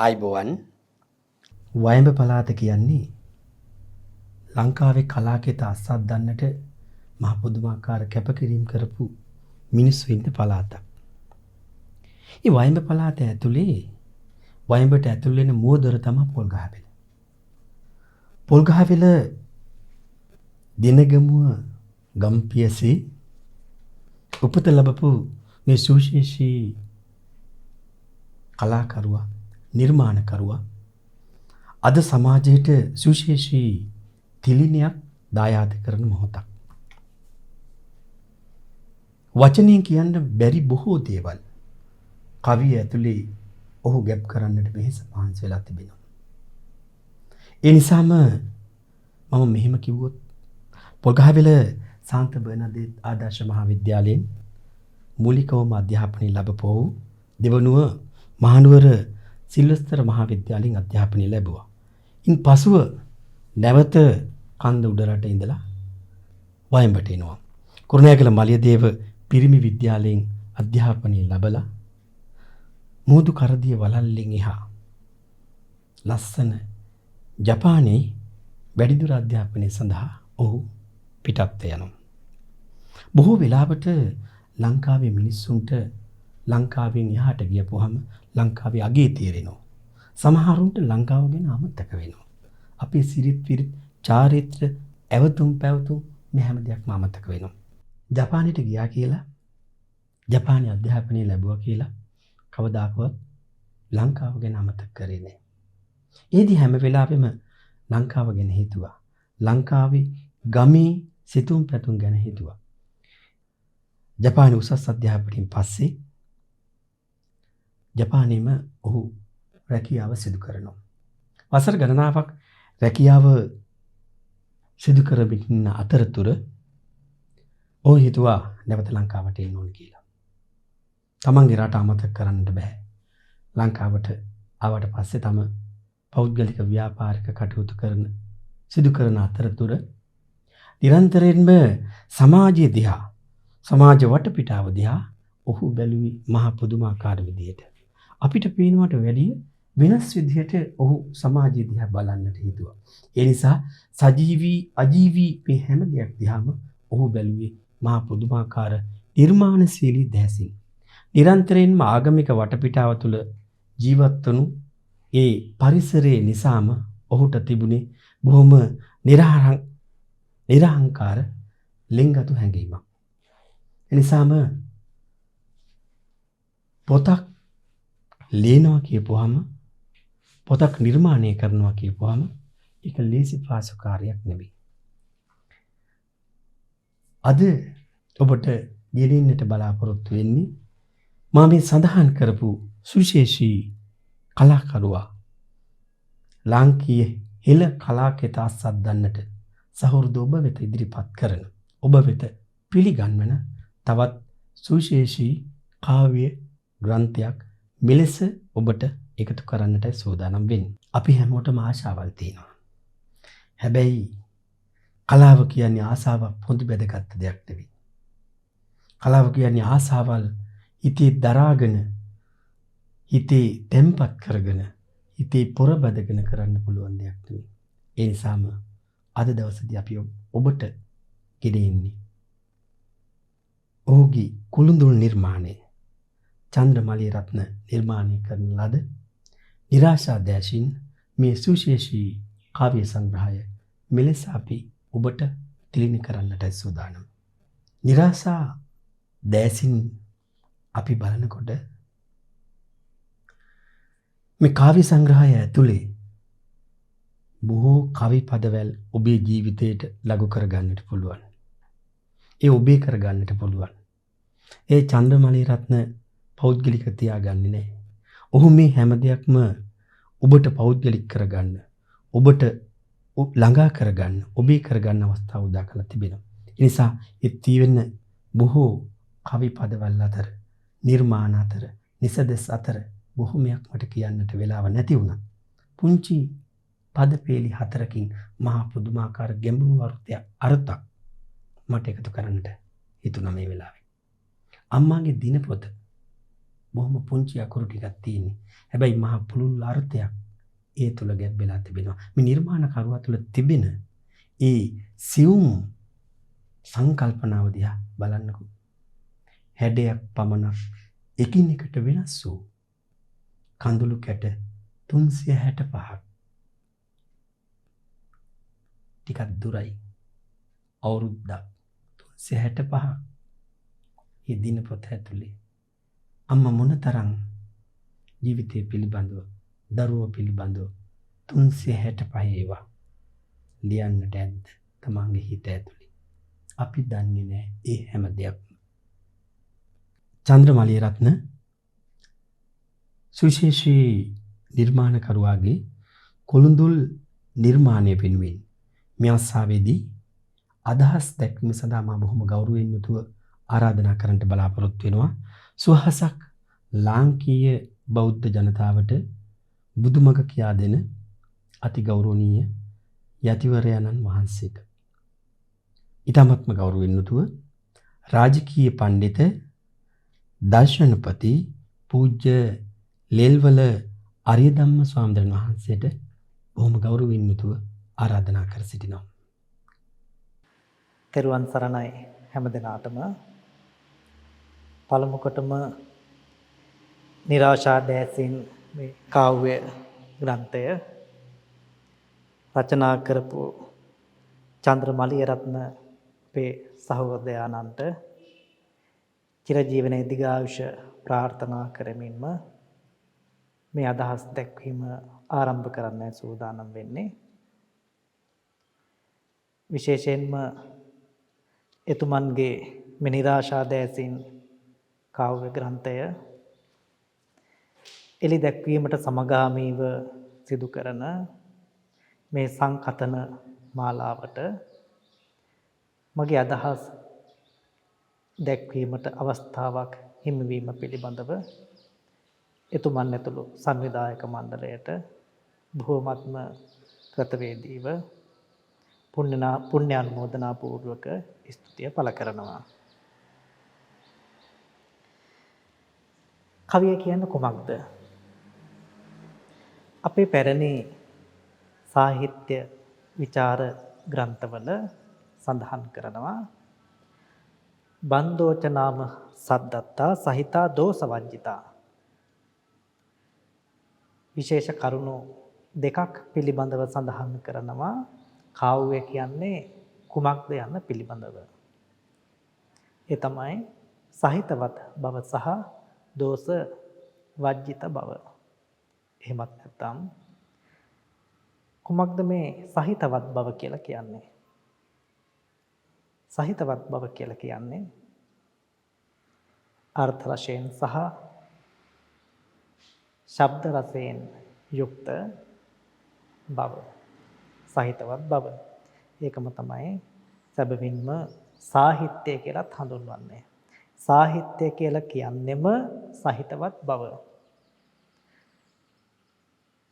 ආයිබෝවන් වයඹ පළාත කියන්නේ ලංකාවේ කලාකෙත අස්සද්දන්නට මහ පුදුමාකාර කැපකිරීම කරපු මිනිස්සු ඉන්න පළාතක්. මේ වයඹ පළාත ඇතුලේ වයඹට ඇතුල් වෙන මුවදොර තමයි පොල්ගහවෙල. පොල්ගහවෙල දිනගමුව ගම්පියසේ උපත ලැබපු මේ සුවිශේෂී කලාකරුවා නිර්මාණකරුවා අද සමාජයට සුවිශේෂී තිලිනයක් දායාද කරන මොහොතක්. වචනයෙන් කියන්න බැරි බොහෝ දේවල් කවිය ඇතුලේ ඔහු ගැබ් කරන්නට වෙහෙස මහන්සි වෙලා තිබෙනවා. ඒ නිසාම මම මෙහෙම කිව්වොත් පොල්ගහවෙල සාන්ත බර්නදෙත් ආදර්ශ මහාවිද්‍යාලයෙන් මූලිකවම අධ්‍යාපනය ලැබපු දෙවනුව මහනුවර සිල්වස්තර මහාවිද්‍යාලයෙන් අධ්‍යාපනය ලැබුවා. ඉන් පසුව නැවත කන්ද උඩරට ඉඳලා වයඹට එනවා. කුරුණෑගල මලියදේව පිරිමි විද්‍යාලයෙන් අධ්‍යාපනය ලැබලා මුහුදු කරදිය වලල්ලෙන් එහා ලස්සන ජපානයේ වැඩිදුර අධ්‍යාපනය සඳහා ඔහු පිටත් යනවා. බොහෝ වෙලාවට ලංකාවේ මිනිස්සුන්ට ලංකාවෙන් එහාට ගියපුවහම ලංකාවේ අගේ තේරෙනවා. සමහරුන්ට ලංකාව ගැන අමතක වෙනවා. අපේ සිරිත් විරිත් චාරිත්‍ර ඇවතුම් පැවතුම් මේ හැම දෙයක්ම අමතක වෙනවා. ජපානයට ගියා කියලා ජපානයේ අධ්‍යාපනය ලැබුවා කියලා කවදාකවත් ලංකාව ගැන අමතක කරේ නැහැ. ඒදී හැම වෙලාවෙම ලංකාව ගැන හිතුවා. ලංකාවේ ගමේ සිතුම් පැතුම් ගැන හිතුවා. ජපානයේ උසස් අධ්‍යාපනයෙන් පස්සේ ජපානයේම ඔහු රැකියාව සිදු කරනවා. වසර ගණනාවක් රැකියාව සිදු කරමින් ඉන්න අතරතුර ඔහු හිතුවා නැවත ලංකාවට එන්න ඕන කියලා. තමන්ගේ රට අමතක කරන්න බෑ. ලංකාවට ආවට පස්සේ තම පෞද්ගලික ව්‍යාපාරික කටයුතු සිදු කරන අතරතුර නිරන්තරයෙන්ම සමාජයේ දිහා සමාජ වටපිටාව දිහා ඔහු බැලුවේ මහා පුදුමාකාර විදියට. අපිට පේනවට වැඩිය වෙනස් විදිහට ඔහු සමාජය දිහා බලන්නට හිතුවා. ඒ නිසා සජීවී අජීවී මේ හැම දෙයක් දිහාම ඔහු බැලුවේ මහා පුදුමාකාර නිර්මාණශීලී දැසින්. නිරන්තරයෙන්ම ආගමික වටපිටාව තුළ ජීවත් වුණු ඒ පරිසරයේ නිසාම ඔහුට තිබුණේ බොහොම නිර්හංකාර ලිංගතු හැඟීමක්. එනිසාම පොතක් ලියනවා කියපුවාම පොතක් නිර්මාණය කරනවා කියපුවාම ඒක ලේසි පාසු කාර්යයක් නෙවෙයි. අද ඔබට ගෙනින්නට බලාපොරොත්තු වෙන්නේ මා මේ සඳහන් කරපු සුවිශේෂී කලාකරුවා ලාංකීය හෙළ කලාකෙත අස්සද්දන්නට සහෘද ඔබ වෙත ඉදිරිපත් කරන ඔබ වෙත පිළිගන්වන තවත් සුවිශේෂී කාව්‍ය ග්‍රන්ථයක් මෙලෙස ඔබට එකතු කරන්නට සූදානම් වෙන්නේ. අපි හැමෝටම ආශාවල් තියෙනවා. හැබැයි කලාව කියන්නේ ආසාවක් පොඳි බැදගත් දෙයක් නෙවෙයි. කලාව කියන්නේ ආසාවල් හිතේ දරාගෙන හිතේ තැම්පත් කරගෙන හිතේ පොර බැදගෙන කරන්න පුළුවන් දෙයක් නෙවෙයි. ඒ නිසාම අද දවසේදී අපි ඔබට ගෙනෙන්නේ ඔහුගේ කුළුඳුල් නිර්මාණය චන්ද්‍රමලී රත්න නිර්මාණය කරන ලද නිරාශා දැසින් මේ සුවිශේෂී කාව්‍ය සංග්‍රහය මෙලෙස අපි ඔබට තිළින කරන්නට සූදානම්. නිරාශා දැසින් අපි බලනකොට මේ කාව්‍ය සංග්‍රහය ඇතුලේ බොහෝ කවි පදවැල් ඔබේ ජීවිතයට ලඝු කරගන්නට පුළුවන්. ඒ ඔබේ කරගන්නට පුළුවන්. ඒ චන්ද්‍රමලී රත්න පෞද්ගලික තියාගන්නේ නැහැ. ඔහු මේ හැම දෙයක්ම ඔබට පෞද්ගලික කරගන්න, ඔබට ළඟා කරගන්න, ඔබේ කරගන්න අවස්ථාව උදා කරලා තිබෙනවා. ඒ නිසා ඒ තියෙන බොහෝ කවි පදවල් අතර, නිර්මාණ අතර, නිසදස් අතර බොහොමයක් මට කියන්නට වෙලාව නැති වුණා. පුංචි පදපේලි 4කින් මහා පුදුමාකාර ගැඹුරු අර්ථයක් මට එකතු කරන්නට හිතුණා මේ වෙලාවේ. අම්මාගේ දිනපොත බොහොම පුංචි අකුරු ටිකක් තියෙන්නේ. හැබැයි මහා පුළුල් අර්ථයක් ඒ තුල ගැබ්බෙලා තිබෙනවා. මේ නිර්මාණකරුවා තුල තිබෙන ඒ සියුම් සංකල්පනාව දිහා බලන්නකෝ. හැඩයක් පමණක් එකිනෙකට වෙනස් වූ කඳුළු කැට 365ක්. ටිකක් දුරයි. අවුරුද්දක් 365ක්. මේ දිනපොත ඇතුලේ අම්මා මොනතරම් ජීවිතය පිළිබඳව, දරුවෝ පිළිබඳව 365 ඒවා ලියන්නට ඇද්ද තමන්ගේ හිත ඇතුලේ. අපි දන්නේ නැහැ ඒ හැම දෙයක්ම. චන්ද්‍රමලියරත්න සුවිශේෂී නිර්මාණකරුවාගේ කොළුඳුල් නිර්මාණය වෙනුවෙන් මේ අවස්ථාවේදී අදහස් දැක්වීම සඳහා මා බොහොම ගෞරවයෙන් යුතුව ආරාධනා කරන්නට බලාපොරොත්තු වෙනවා. සුවහසක් ලාංකීය බෞද්ධ ජනතාවට බුදුමග කියා දෙන අති ගෞරවනීය යතිවරයන්න් වහන්සේට. ඊටමත්ම ගෞරවයෙන් යුතුව රාජකීය පඬිත දර්ශනපති පූජ්‍ය ලේල්වල අරියධම්ම ස්වාමීන් වහන්සේට බොහොම ගෞරවයෙන් යුතුව ආරාධනා කර සිටිනවා. තෙරුවන් සරණයි හැම දිනාටම. පළමු කොටම නිරාශා දැසින් මේ කාව්‍ය ග්‍රන්ථය රචනා කරපු චන්ද්‍රමලියරත්න අපේ සහෝදරයාණන්ට චිරජීවනයේ දීර්ඝායුෂ ප්‍රාර්ථනා කරමින්ම මේ අදහස් දැක්වීම ආරම්භ කරන්න සූදානම් වෙන්නේ. විශේෂයෙන්ම එතුමන්ගේ මේ නිරාශා දැසින් කාව්‍ය ග්‍රන්ථය එලි දැක්වීමට සමගාමීව සිදු කරන මේ සංකතන මාලාවට මගේ අදහස් දැක්වීමට අවස්ථාවක් හිමිවීම පිළිබඳව එතුමන් ඇතුළු සංවිධායක මණ්ඩලයට බොහෝමත්ම කෘතවේදීව පුණ්‍යානුමෝදනා පූර්වක ස්තුතිය පළ කරනවා. කවිය කියන්නේ කුමක්ද? අපේ පැරණි සාහිත්‍ය විචාර ග්‍රන්ථවල සඳහන් කරනවා බන්දෝච නාම සද්දත්තා සහිතා දෝසවංජිතා. විශේෂ කරුණු දෙකක් පිළිබඳව සඳහන් කරනවා කාව්‍ය කියන්නේ කුමක්ද යන්න පිළිබඳව. ඒ තමයි සහිතවත් බව සහ දෝෂ වජ්ජිත බව. එහෙමත් නැත්නම් කුමක්ද මේ සහිතවත් බව කියලා කියන්නේ? සහිතවත් බව කියලා කියන්නේ අර්ථ රසයෙන් සහ ශබ්ද රසයෙන් යුක්ත බව. සහිතවත් බව. ඒකම තමයි සැබවින්ම සාහිත්‍ය කියලාත් හඳුන්වන්නේ. සාහිත්‍ය කියලා කියන්නෙම සහිතවත් බව.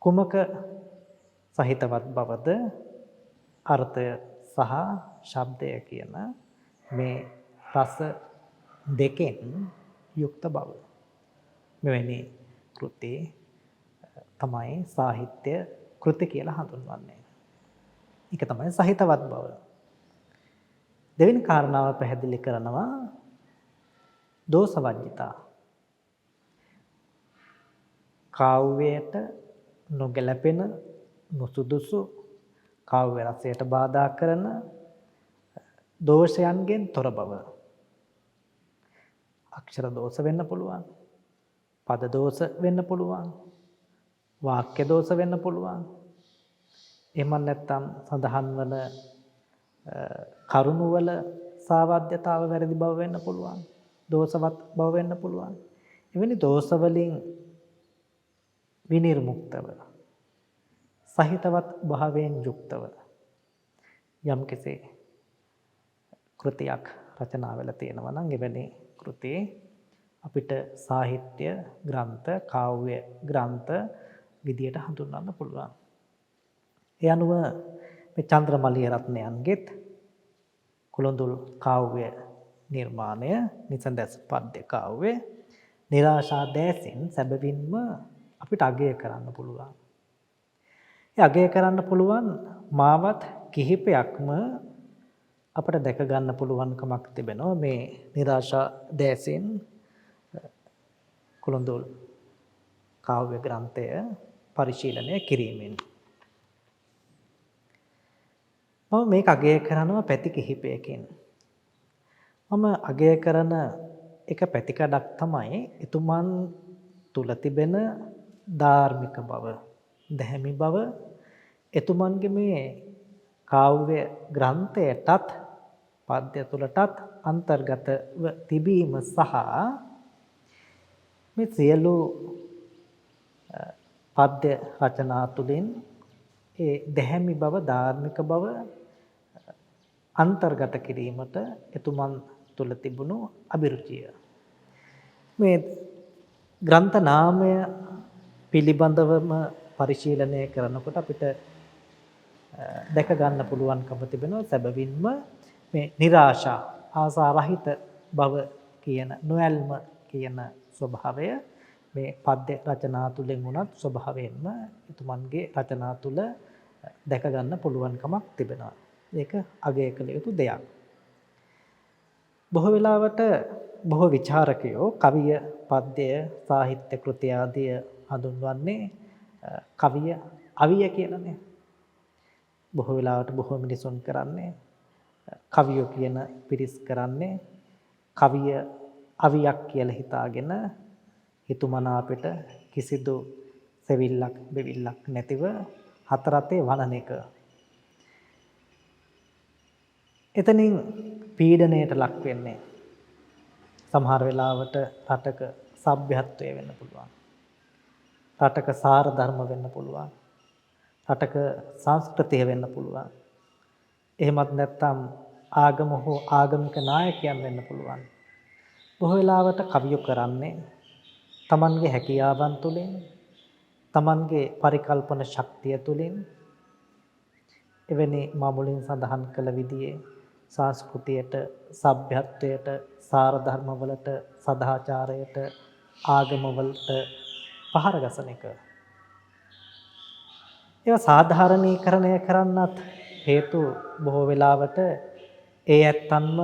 කුමක සහිතවත් බවද? අර්ථය සහ ශබ්දය කියන මේ රස දෙකෙන් යුක්ත බව. මෙවැනි කෘති තමයි සාහිත්‍ය කෘති කියලා හඳුන්වන්නේ. ඒක තමයි සහිතවත් බව. දෙවෙනි කාරණාව පැහැදිලි කරනවා දෝසවංජිතා. කාව්‍යයට නොගැලපෙන නොසුදුසු කාව්‍ය රසයට බාධා කරන දෝෂයන්ගෙන් තොර බව. අක්ෂර දෝෂ වෙන්න පුළුවන්. පද දෝෂ වෙන්න පුළුවන්. වාක්‍ය දෝෂ වෙන්න පුළුවන්. එහෙම නැත්නම් සඳහන් වන කරුණු වල සාවද්‍යතාව වැරදි බව වෙන්න පුළුවන්. දෝෂවත් බව වෙන්න පුළුවන්. එවැනි දෝෂ වලින් විනිර්මුක්තව සහිතවත් භාවයෙන් යුක්තව යම් කෙසේ කෘතියක් රචනා වෙලා තියෙනවා නම් එවැනි කෘති අපිට සාහිත්‍ය ග්‍රන්ථ, කාව්‍ය ග්‍රන්ථ විදියට හඳුන්වන්න පුළුවන්. ඒ අනුව මේ චන්ද්‍රමලියරත්නයන්ගෙත් කුළුඳුල් කාව්‍ය නිර්මාණය නිසඳස් පද්‍ය කාව්‍ය નિરાශා දැසින් සැබවින්ම අපිට අගය කරන්න පුළුවන්. ඒ අගය කරන්න පුළුවන් මාවත් කිහිපයක්ම අපට දැක ගන්න පුළුවන්කමක් තිබෙනවා මේ નિરાශා දැසින් කුළුඳුල් කාව්‍ය ග්‍රන්ථය පරිශීලනය කිරීමෙන්. මම මේක අගය කරනවා පැති කිහිපයකින්. මම අගය කරන එක පැතිකඩක් තමයි එතුමන් තුල තිබෙන ධාර්මික බව, දැහැමි බව, එතුමන්ගේ මේ කාව්‍ය ග්‍රන්ථයටත් පද්‍ය තුලටත් අන්තර්ගතව තිබීම සහ මේ සියලු පද්‍ය රචනා තුළින් ඒ දැහැමි බව, ධාර්මික බව අන්තර්ගත කිරීමට එතුමන් තුල තිබුණු අභිරුචිය. මේ ග්‍රන්ථ නාමය පිළිබඳවම පරිශීලනය කරනකොට අපිට දැක ගන්න පුළුවන්කම තිබෙනවා සැබවින්ම මේ નિરાශා, ආසාරහිත බව කියන නොඇල්ම කියන ස්වභාවය මේ පද්‍ය රචනා තුලින් උනත් ස්වභාවයෙන්ම එතුමන්ගේ රචනා තුල දැක ගන්න පුළුවන්කමක් තිබෙනවා. ඒක අගය කළ යුතු දෙයක්. බොහෝ වෙලාවට බොහෝ විචාරකයෝ කවිය, පද්‍ය, සාහිත්‍ය කෘති ආදිය හඳුන්වන්නේ කවිය අවිය කියලානේ. බොහෝ වෙලාවට බොහෝ මිනිසුන් කරන්නේ කවියෝ කියන පිරිස් කරන්නේ කවිය අවියක් කියලා හිතාගෙන හිතුමනාපෙට කිසිදු සෙවිල්ලක් බෙවිල්ලක් නැතිව හතරතේ වනන එක. එතනින් පීඩණයට ලක් වෙන්නේ සමහර වෙලාවට රටක සભ્યත්වය වෙන්න පුළුවන්. රටක සාර ධර්ම වෙන්න පුළුවන්. රටක සංස්කෘතිය වෙන්න පුළුවන්. එහෙමත් නැත්නම් ආගම හෝ ආගමික නායකයන් වෙන්න පුළුවන්. බොහෝ වෙලාවට කවියෝ කරන්නේ තමන්ගේ හැකියාවන් තුළින්, තමන්ගේ පරිකල්පන ශක්තිය තුළින් එවැනි මා මුලින් සඳහන් කළ විදිහේ සංස්කෘතියට, සભ્યත්වයට, සාර ධර්මවලට, සදාචාරයට, ආගමවලට පහර ගසන එක. ඒවා සාධාරණීකරණය කරන්නත් හේතු බොහෝ වෙලාවට ඒ ඇත්තන්ම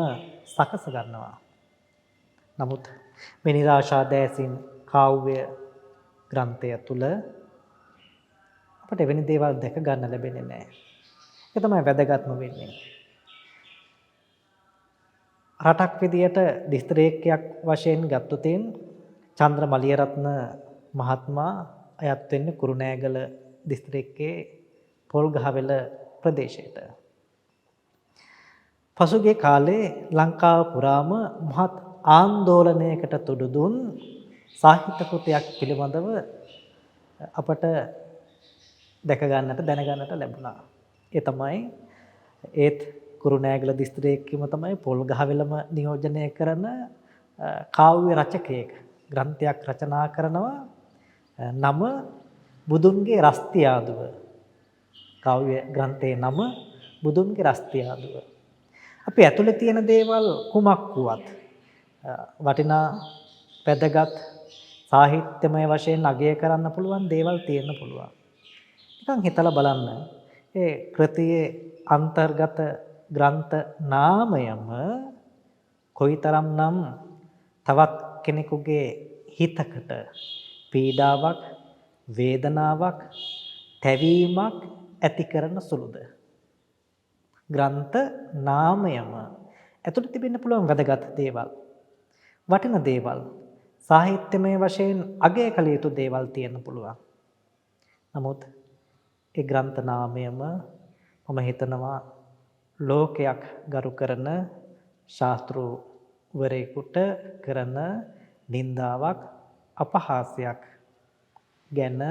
සකස ගන්නවා. නමුත් මේ નિરાශා දැසින් කාව්‍ය ග්‍රන්ථය තුල අපට එවැනි දේවල් දැක ගන්න ලැබෙන්නේ නැහැ. ඒක තමයි වැදගත්ම වෙන්නේ. රටක් විදියට දිස්ත්‍රික්කයක් වශයෙන් ගත්තොතින් චන්ද්‍ර මලියරත්න මහත්මයා අයත් වෙන්නේ කුරුණෑගල දිස්ත්‍රික්කයේ පොල්ගහවෙල ප්‍රදේශයට. පසුගිය කාලේ ලංකාව පුරාම මහත් ආందోලනයකට තුඩු දුන් සාහිත්‍ය කෘතියක් පිළිබඳව අපට දැක ගන්නට දැන ගන්නට ලැබුණා. ඒ තමයි ඒත් කුරුණෑගල දිස්ත්‍රික්කෙම තමයි පොල්ගහවෙලම නියෝජනය කරන කාව්‍ය රචකයෙක් ග්‍රන්ථයක් රචනා කරනවා. නම බුදුන්ගේ රස්තියාදුව. කාව්‍ය ග්‍රන්ථයේ නම බුදුන්ගේ රස්තියාදුව. අපි ඇතුලේ තියෙන දේවල් කුමක් වුවත් වටිනා වැදගත් සාහිත්‍යමය වශයෙන් අගය කරන්න පුළුවන් දේවල් තියෙන්න පුළුවන්. නිකන් හිතලා බලන්න. ඒ කෘතියේ අන්තර්ගත ග්‍රන්ථ නාමයම කොයිතරම්නම් තවත් කෙනෙකුගේ හිතකට පීඩාවක්, වේදනාවක්, තැවීමක් ඇති කරන සුළුද? ග්‍රන්ථ නාමයම ඇතුළත තිබෙන්න පුළුවන් වැදගත් දේවල්, වටින දේවල්, සාහිත්‍යමය වශයෙන් අගය කළ යුතු දේවල් තියෙන්න පුළුවන්. නමුත් ඒ ග්‍රන්ථ නාමයම මම හිතනවා ලෝකයක් ගරු කරන ශාස්ත්‍රවරයෙකුට කරන නින්දාවක්, අපහාසයක් ගැන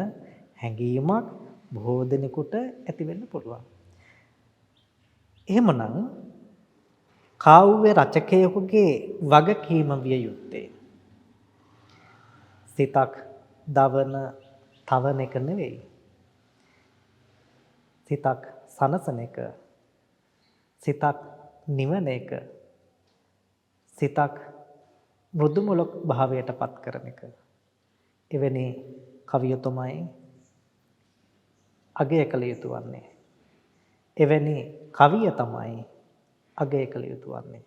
හැඟීමක් බොහෝ දෙනෙකුට ඇති වෙන්න පුළුවන්. එහෙමනම් කාව්‍ය රචකයෙකුගේ වගකීම විය යුත්තේ සිතක් දවන තවන එක නෙවෙයි. සිතක් සනසන එක, සිතක් නිවන එක, සිතක් මෘදු මොලොක් භාවයට පත් කරන එක. එවැනි කවිය තමයි අගය කළ යුතු වන්නේ. එවැනි කවිය තමයි අගය කළ යුතු වන්නේ.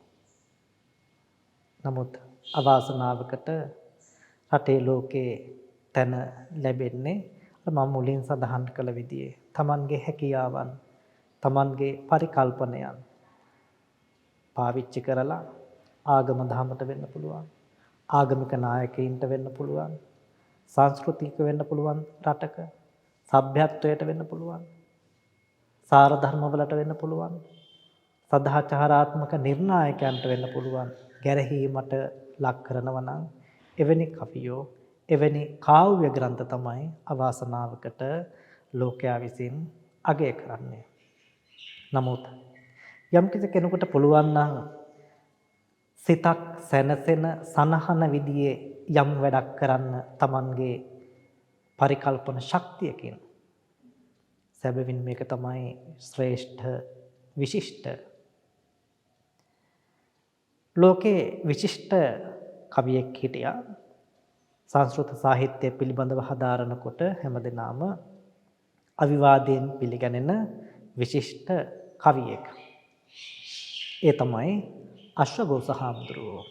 නමුත් අවාසනාවකට රටේ ලෝකේ තැන ලැබෙන්නේ මම මුලින් සඳහන් කළ විදිහේ තමන්ගේ හැකියාවන් තමන්ගේ පරිකල්පනයන් පාවිච්චි කරලා ආගම දහමට වෙන්න පුළුවන්, ආගමික නායකයින්ට වෙන්න පුළුවන්, සංස්කෘතික වෙන්න පුළුවන්, රටක සભ્યත්වයට වෙන්න පුළුවන්, සාර ධර්ම වලට වෙන්න පුළුවන්, සදාචාරාත්මක නිර්ණායකයන්ට වෙන්න පුළුවන්. ගැරහීමට ලක් කරනවා නම් එවැනි කවියෝ, එවැනි කාව්‍ය ග්‍රන්ථ තමයි අවාසනාවකට ලෝකයා විසින් අගය කරන්නේ. නමුත් යම් කෙනෙකුට පුළුවන් නම් සිතක් සැනසෙන සනහන විදියේ යම් වැඩක් කරන්න Tamanගේ පරිකල්පන ශක්තියකින්, සැබවින් මේක තමයි ශ්‍රේෂ්ඨ විශිෂ්ට ලෝකේ විශිෂ්ට කවියෙක් හිටියා. සංස්කෘත සාහිත්‍ය පිළිබඳව හදාරනකොට හැමදෙනාම අවිවාදයෙන් පිළිගැනෙන විශිෂ්ට කවියෙක්. ඒ තමයි අශ්වඝෝෂ හාමුදුරුවෝ.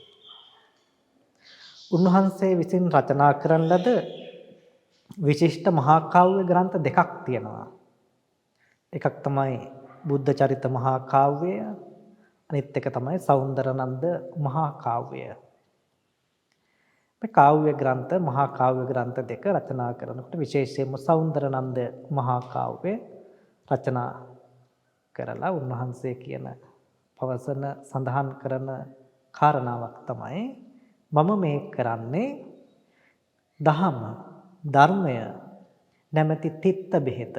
උන්වහන්සේ විසින් රචනා කරන ලද විශිෂ්ට මහා කාව්‍ය ග්‍රන්ථ දෙකක් තියෙනවා. එකක් තමයි බුද්ධ චරිත මහා කාව්‍යය, අනිත් එක තමයි සෞන්දරනන්ද මහා කාව්‍යය. මේ කාව්‍ය ග්‍රන්ථ මහා කාව්‍ය ග්‍රන්ථ දෙක රචනා කරනකොට විශේෂයෙන්ම සෞන්දරනන්ද මහා කාව්‍ය රචනා කරලා උන්වහන්සේ කියන පවසන සඳහන් කරන කාරණාවක් තමයි මම මේ කරන්නේ දහම ධර්මය නැමැති තිත්ත බෙහෙත.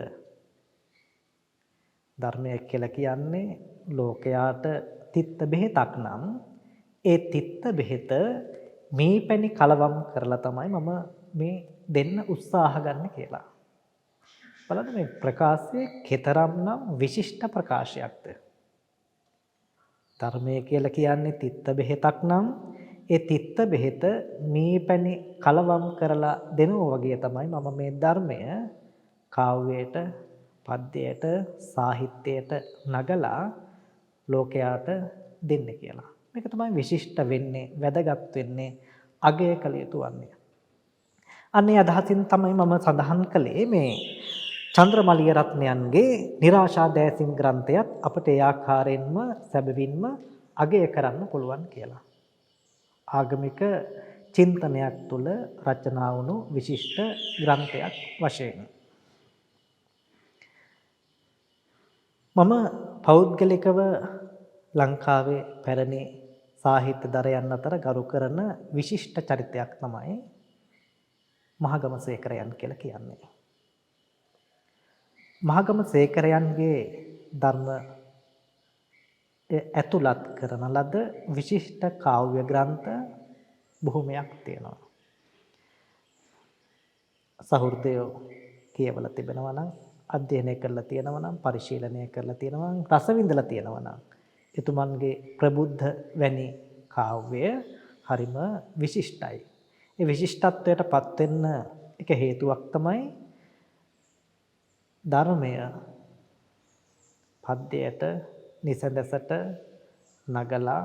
ධර්මය කියලා කියන්නේ ලෝකයාට තිත්ත බෙහෙතක් නම් ඒ තිත්ත බෙහෙත මේ පැණි කලවම් කරලා තමයි මම මේ දෙන්න උත්සාහ ගන්න කියලා. බලන්න මේ ප්‍රකාශයේ කතරම්නම් විශිෂ්ට ප්‍රකාශයක්ද. ධර්මය කියලා කියන්නේ තිත්ත බෙහෙතක් නම් ඒ තිත්ත බෙහෙත මේ පැණි කලවම් කරලා දෙනවා වගේ තමයි මම මේ ධර්මය කාව්‍යයට, පද්‍යයට, සාහිත්‍යයට නගලා ලෝකයාට දෙන්න කියලා. මේක තමයි විශිෂ්ට වෙන්නේ, වැදගත් වෙන්නේ, අගය කළ යුතු වන්නේ. අන්නේ අදහසින් තමයි මම සඳහන් කළේ මේ චන්ද්‍රමලිය රත්නයන්ගේ නිරාශා දෑසින් ග්‍රන්ථයත් අපට ඒ ආකාරයෙන්ම සැබවින්ම අගය කරන්න පුළුවන් කියලා. ආගමික චින්තනයක් තුළ රචනා වුණු විශිෂ්ට ග්‍රන්ථයක් වශයෙන්. මම පෞද්ගලිකව ලංකාවේ පැරණි සාහිත්‍ය දරයන් අතර ගරු කරන විශිෂ්ට චරිතයක් තමයි මහගමසේකරයන් කියලා කියන්නේ. මහගමසේකරයන්ගේ ධර්ම ඇතුළත් කරන ලද විශිෂ්ට කාව්‍ය ග්‍රන්ථ බොහොමයක් තියෙනවා. සහෘදයෝ කියවලා තිබෙනවා නම්, අධ්‍යයනය කරලා තියෙනවා නම්, පරිශීලනය කරලා තියෙනවා නම්, රස විඳලා තියෙනවා නම් එතුමන්ගේ ප්‍රබුද්ධ වැනි කාව්‍ය හරිම විශිෂ්ටයි. ඒ විශිෂ්ටත්වයට පත් වෙන්න එක හේතුවක් තමයි ධර්මය පද්‍යයට නිසඳසට නගලා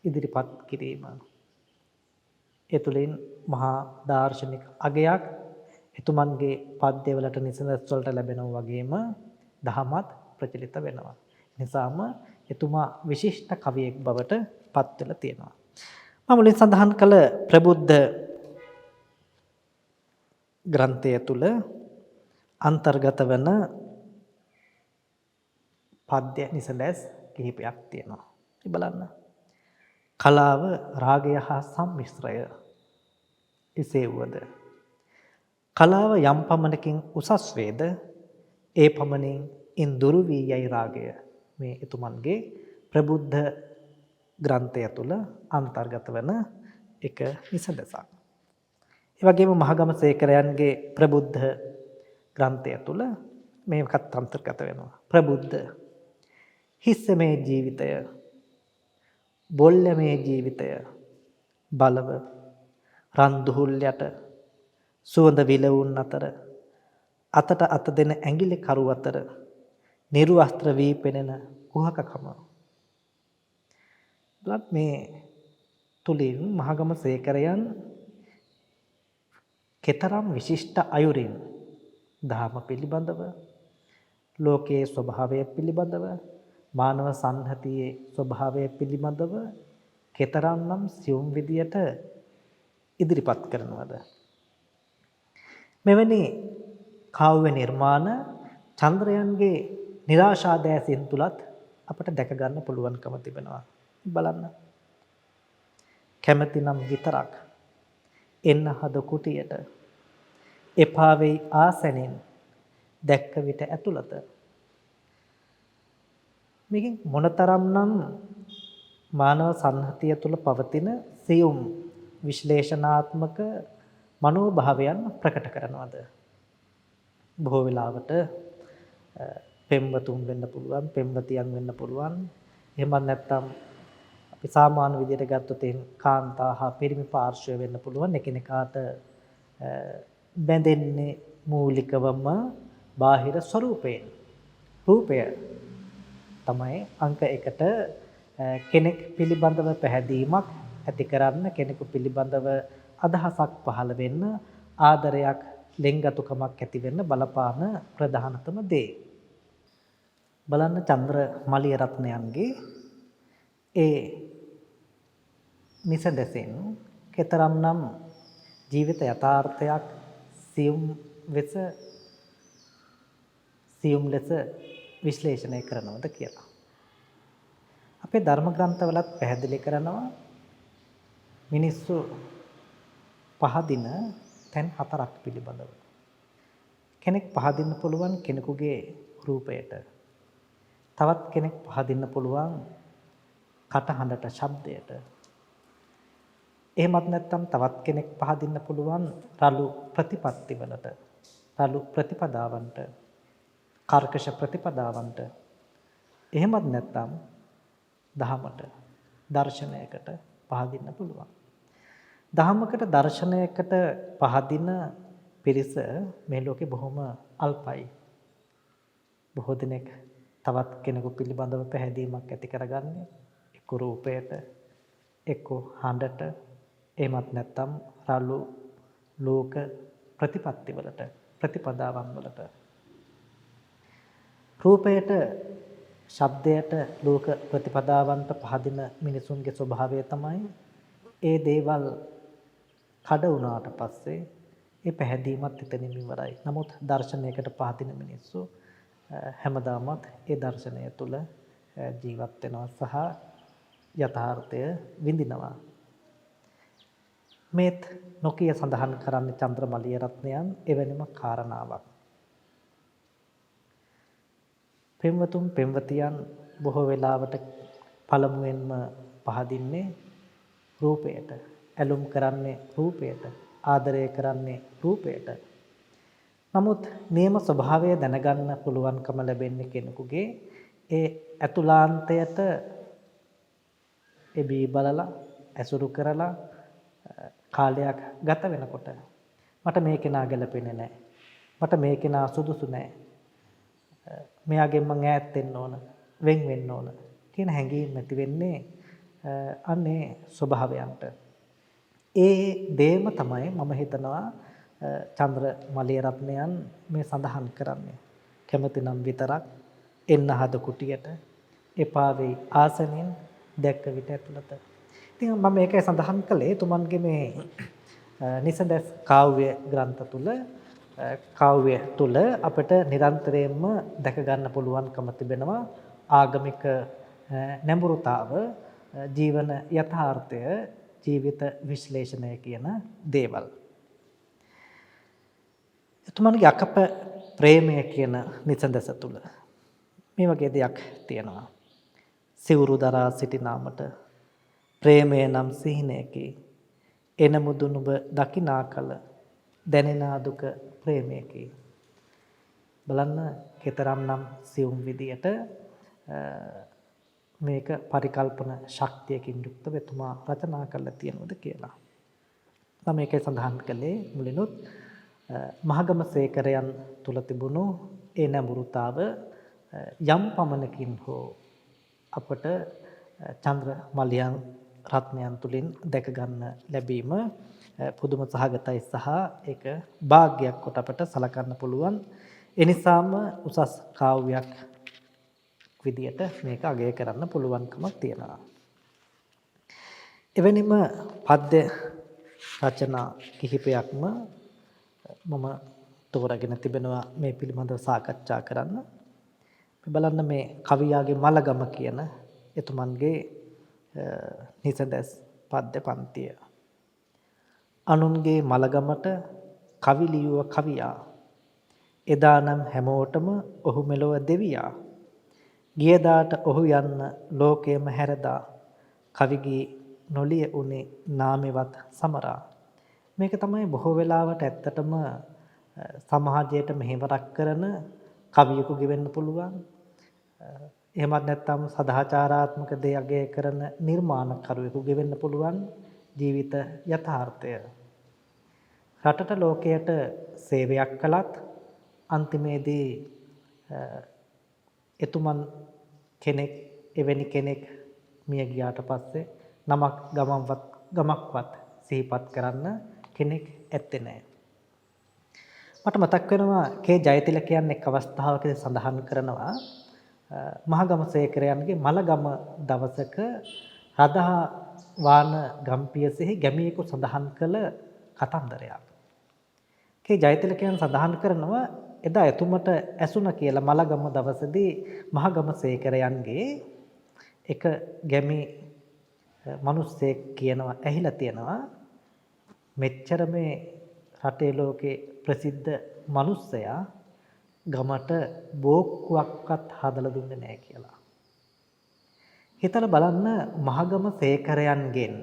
ඉදිරිපත් කිරීම. ඒ තුළින් මහා දාර්ශනික අගයක් එතුමන්ගේ පද්‍යවලට නිසඳස් වලට ලැබෙනවා වගේම දහමත් ප්‍රචලිත වෙනවා. නිසාම එතුමා විශිෂ්ට කවියෙක් බවට පත් වෙලා තියෙනවා. මම මුලින් සඳහන් කළ ප්‍රබුද්ධ ග්‍රන්ථය තුල අන්තර්ගත වන පද්‍ය නිසඳස් කිහිපයක් තියෙනවා. ඉතින් බලන්න. කලාව රාගය හා සම්මිශ්‍රය එසේ වුවද කලාව යම් පමණකින් උසස් වේද ඒ පමණින් ඉන් දුරු වී යයි රාගය. මේ එතුමන්ගේ ප්‍රබුද්ධ ග්‍රන්ථය තුළ අන්තර්ගත වන එක නිසඳසක්. ඒ වගේම මහගමසේකරයන්ගේ ප්‍රබුද්ධ ග්‍රන්ථය තුළ මේකත් අන්තර්ගත වෙනවා. ප්‍රබුද්ධ හිස්ස මේ ජීවිතය, බොල්ල මේ ජීවිතය, බලව රන් දුහුල් යට සුවඳ විලවුන් අතර අතට අත දෙන ඇඟිලි කරු අතර නිර්වස්ත්‍ර වී පෙනෙන කුහකකම. බලත් මේ තුලින් මහගම සේකරයන් කෙතරම් විශිෂ්ට අයුරින් ධර්ම පිළිබඳව, ලෝකයේ ස්වභාවය පිළිබඳව, මානව සංහතියේ ස්වභාවය පිළිබඳව කෙතරම්නම් සියුම් විදියට ඉදිරිපත් කරනවද? මෙවැනි කාව්‍ය නිර්මාණ චන්ද්‍රයන්ගේ નિરાශාදෑසින් තුලත් අපට දැක ගන්න පුළුවන්කම තිබෙනවා. බලන්න. කැමැතිනම් විතරක් එන්න හද කුටියට එපා වෙයි ආසනෙන් දැක්ක විට ඇතුළත. මේකෙන් මොනතරම්නම් මානව සංහතිය තුළ පවතින සියුම් විශ්ලේෂණාත්මක මනෝභාවයන් ප්‍රකට කරනවද? බොහෝ වෙලාවට පෙම්වතුන් වෙන්න පුළුවන්, පෙම්වතියන් වෙන්න පුළුවන්. එහෙම නැත්නම් අපි සාමාන්‍ය විදිහට ගත්තොත් කාන්තා හා පිරිමි පාර්ශ්වය වෙන්න පුළුවන්. එකිනෙකාට බැඳෙන්නේ මූලිකවම බාහිර ස්වરૂපයෙන්. රූපය තමයි අංක 1ට කෙනෙක් පිළිබඳව පැහැදීමක් ඇති කරන්න, කෙනෙකු පිළිබඳව අදහසක් පහළ වෙන්න, ආදරයක්, ලෙන්ගතුකමක් ඇති වෙන්න බලපාන ප්‍රධානතම දේ. බලන්න චන්ද්‍ර මලිය රත්නයන්ගේ ඒ නිසදැසෙන් කෙතරම්නම් ජීවිත යථාර්ථයක් සියුම් ලෙස විශ්ලේෂණය කරනවද කියලා. අපේ ධර්ම ග්‍රන්ථවලත් පැහැදිලි කරනවා මිනිස්සු පහදින තැන් 4ක් පිළිබඳව. කෙනෙක් පහදින්න පුළුවන් කෙනෙකුගේ රූපයට. තවත් කෙනෙක් පහදින්න පුළුවන් කටහඬට, ශබ්දයට. එහෙමත් නැත්නම් තවත් කෙනෙක් පහදින්න පුළුවන් රළු ප්‍රතිපත්තිවලට, රළු ප්‍රතිපදාවන්ට, කර්කශ ප්‍රතිපදාවන්ට. එහෙමත් නැත්නම් දහමට, දර්ශනයකට පහදින්න පුළුවන්. දහමකට, දර්ශනයකට පහදින පිරිස මේ ලෝකේ බොහොම අල්පයි. බොහෝ දෙනෙක් තවත් කෙනෙකු පිළිබඳව පැහැදීමක් ඇති කරගන්නේ එක්ක රූපයට, එක්ක හඬට, එහෙමත් නැත්නම් රළු ලෝක ප්‍රතිපත්තිවලට, ප්‍රතිපදාවන් වලට. රූපයට, ශබ්දයට, ලෝක ප්‍රතිපදාවන්ට පහදින මිනිසුන්ගේ ස්වභාවය තමයි ඒ දේවල් කඩ වුණාට පස්සේ ඒ පැහැදීමත් එතනින් ඉවරයි. නමුත් දර්ශනයකට පහදින මිනිස්සු හැමදාමත් ඒ දර්ශනය තුළ ජීවත් වෙනවා සහ යථාර්ථය විඳිනවා. මේත් නොකිය සඳහන් කරන්නේ චන්ද්‍රමලිය රත්නයන් එවැනිම කාරණාවක්. පෙම්වතුන් පෙම්වතියන් බොහෝ වෙලාවට පළමුවෙන්ම පහදින්නේ රූපයට, ඇලුම් කරන්නේ රූපයට, ආදරය කරන්නේ රූපයට. නමුත් නියම ස්වභාවය දැනගන්න පුළුවන්කම ලැබෙන්නේ කෙනෙකුගේ ඒ ඇතුළාන්තයට එබී බලලා, ඇසුරු කරලා කාලයක් ගත වෙනකොට මට මේ කෙනා ගැලපෙන්නේ නැහැ. මට මේ කෙනා සුදුසු නැහැ. මෙයාගෙන් මං ඈත් වෙන්න ඕන, වෙන් වෙන්න ඕන කියන හැඟීම් ඇති වෙන්නේ අනේ ස්වභාවයන්ට. ඒ දේම තමයි මම හිතනවා චන්ද්‍ර මලිය රත්නයන් මේ සඳහන් කරන්නේ. කැමති නම් විතරක් එන්න හද කුටියට එපා වෙයි ආසනෙන් දැක්ක විට ඇතුළත. ඉතින් මම මේකයි සඳහන් කළේ තුමන්ගේ මේ නිසඳස් කාව්‍ය ග්‍රන්ථ කාව්‍ය තුල අපිට නිරන්තරයෙන්ම දැක ගන්න පුළුවන්කම තිබෙනවා ආගමික නැඹුරුතාව, ජීවන යථාර්ථය, ජීවිත විශ්ලේෂණය කියන දේවල්. තුමන්ගේ අකප ප්‍රේමය කියන නිසඳස තුල මේ වගේ දෙයක් තියෙනවා. සිවුරු දරා සිටිනාමට ප්‍රේමය නම් සිහිනයකි. එනමුදු නුඹ දකිනා කල දැනෙනා දුක ප්‍රේමයකි. බලන්න කෙතරම්නම් සියුම් විදියට මේක පරිකල්පන ශක්තියකින් යුක්තව එතුමා රචනා කරලා තියෙනවද කියලා. මම මේකේ සඳහන් කළේ මුලිනුත් මහගම සේකරයන් තුල තිබුණු ඒ නැඹුරුතාව යම් පමණකින් හෝ අපට චන්ද්‍ර මලියන් රත්නයන් තුලින් දැක ගන්න ලැබීම පුදුම සහගතයි සහ ඒක වාග්යක් කොට අපට සලකන්න පුළුවන්. ඒ නිසාම උසස් කාව්‍යයක් විදියට මේක අගය කරන්න පුළුවන්කමක් තියෙනවා. එවැනිම පද්‍ය රචනා කිහිපයක්ම මම තෝරාගෙන තිබෙනවා මේ පිළිබඳව සාකච්ඡා කරන්න. බලන්න මේ කවියාගේ මලගම කියන එතුමන්ගේ නිසදැස් පද්‍ය පන්තිය. අනුන්ගේ මලගමට කවි ලියුව කවියා. එදානම් හැමෝටම ඔහු මෙලොව දෙවියා. ගියදාට ඔහු යන්න ලෝකයේම හැරදා. කවිගී නොලිය උනේ නාමෙවත් සමරා. මේක තමයි බොහෝ වෙලාවට ඇත්තටම සමාජයට මෙහෙවරක් කරන කවියෙකුගේ වෙන්න පුළුවන්. එහෙමත් නැත්නම් සදාචාරාත්මක දේ අගය කරන නිර්මාණකරුවෙකුගේ වෙන්න පුළුවන් ජීවිත යථාර්ථය. රටට ලෝකයට සේවයක් කළත් අන්තිමේදී එතුමන් කෙනෙක් එවැනි කෙනෙක් මිය ගියාට පස්සේ නමක් ගමක්වත් සිහිපත් කරන්න කෙනෙක් ඇත්තේ නැහැ. මට මතක් වෙනවා කේ ජයතිල කියන්නේ එක් අවස්ථාවකදී සඳහන් කරනවා මහගම සේකරයන්ගේ මලගම දවසක රදා වාන ගම්පියසෙහි ගැමියෙකු සඳහන් කළ කතන්දරයක්. කේ ජයතිල කියන්නේ සඳහන් කරනවා එදා එතුමට ඇසුණ කියලා මලගම දවසේදී මහගම සේකරයන්ගේ එක ගැමි මිනිස්සෙක් කියනවා ඇහිලා තියෙනවා මෙච්චර මේ රටේ ලෝකේ ප්‍රසිද්ධ මිනිස්සයා ගමට බෝක්කුවක්වත් හදලා දුන්නේ නැහැ කියලා. හිතලා බලන්න මහගම සේකරයන්ගෙන්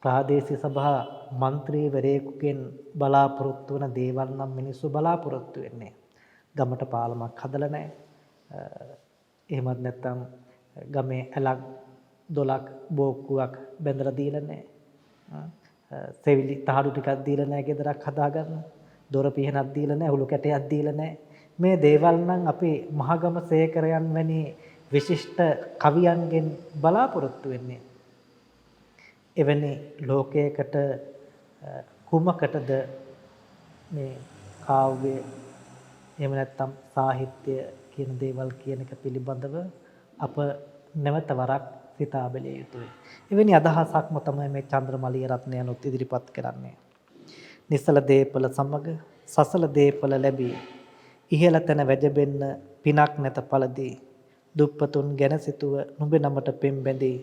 ප්‍රාදේශීය සභා മന്ത്രിවරයෙකුගෙන් බලාපොරොත්තු වන දේවල් නම් මිනිස්සු බලාපොරොත්තු වෙන්නේ. ගමට පාලමක් හදලා නැහැ. එහෙමත් නැත්නම් ගමේ ඇලක් දොලක් බෝක්කුවක් බැඳලා දීලා නැහැ. සෙවිලි තහඩු ටිකක් දීලා නැහැ ගෙදරක් හදාගන්න. දොර පිහනක් දීලා නැහැ, උළු කැටයක් දීලා නැහැ. මේ දේවල් නම් අපි මහගම සේකරයන් වැනි විශිෂ්ට කවියන්ගෙන් බලාපොරොත්තු වෙන්නේ. එවැනි ලෝකයකට කුමකටද මේ කාව්‍ය එහෙම නැත්නම් සාහිත්‍ය කියන දේවල් කියන එක පිළිබඳව අප නැවත වරක් සිතා බැලිය යුතුයි. එවැනි අදහසක්ම තමයි මේ චන්ද්‍රමලිය රත්නයන්ොත් ඉදිරිපත් කරන්නේ. නිසල දේපල සමග සසල දේපල ලැබී ඉහළ තැන වැජබෙන්න පිනක් නැත පළදී දුප්පතුන් ගැන සිතුව නුඹේ නමට පෙම් බැඳී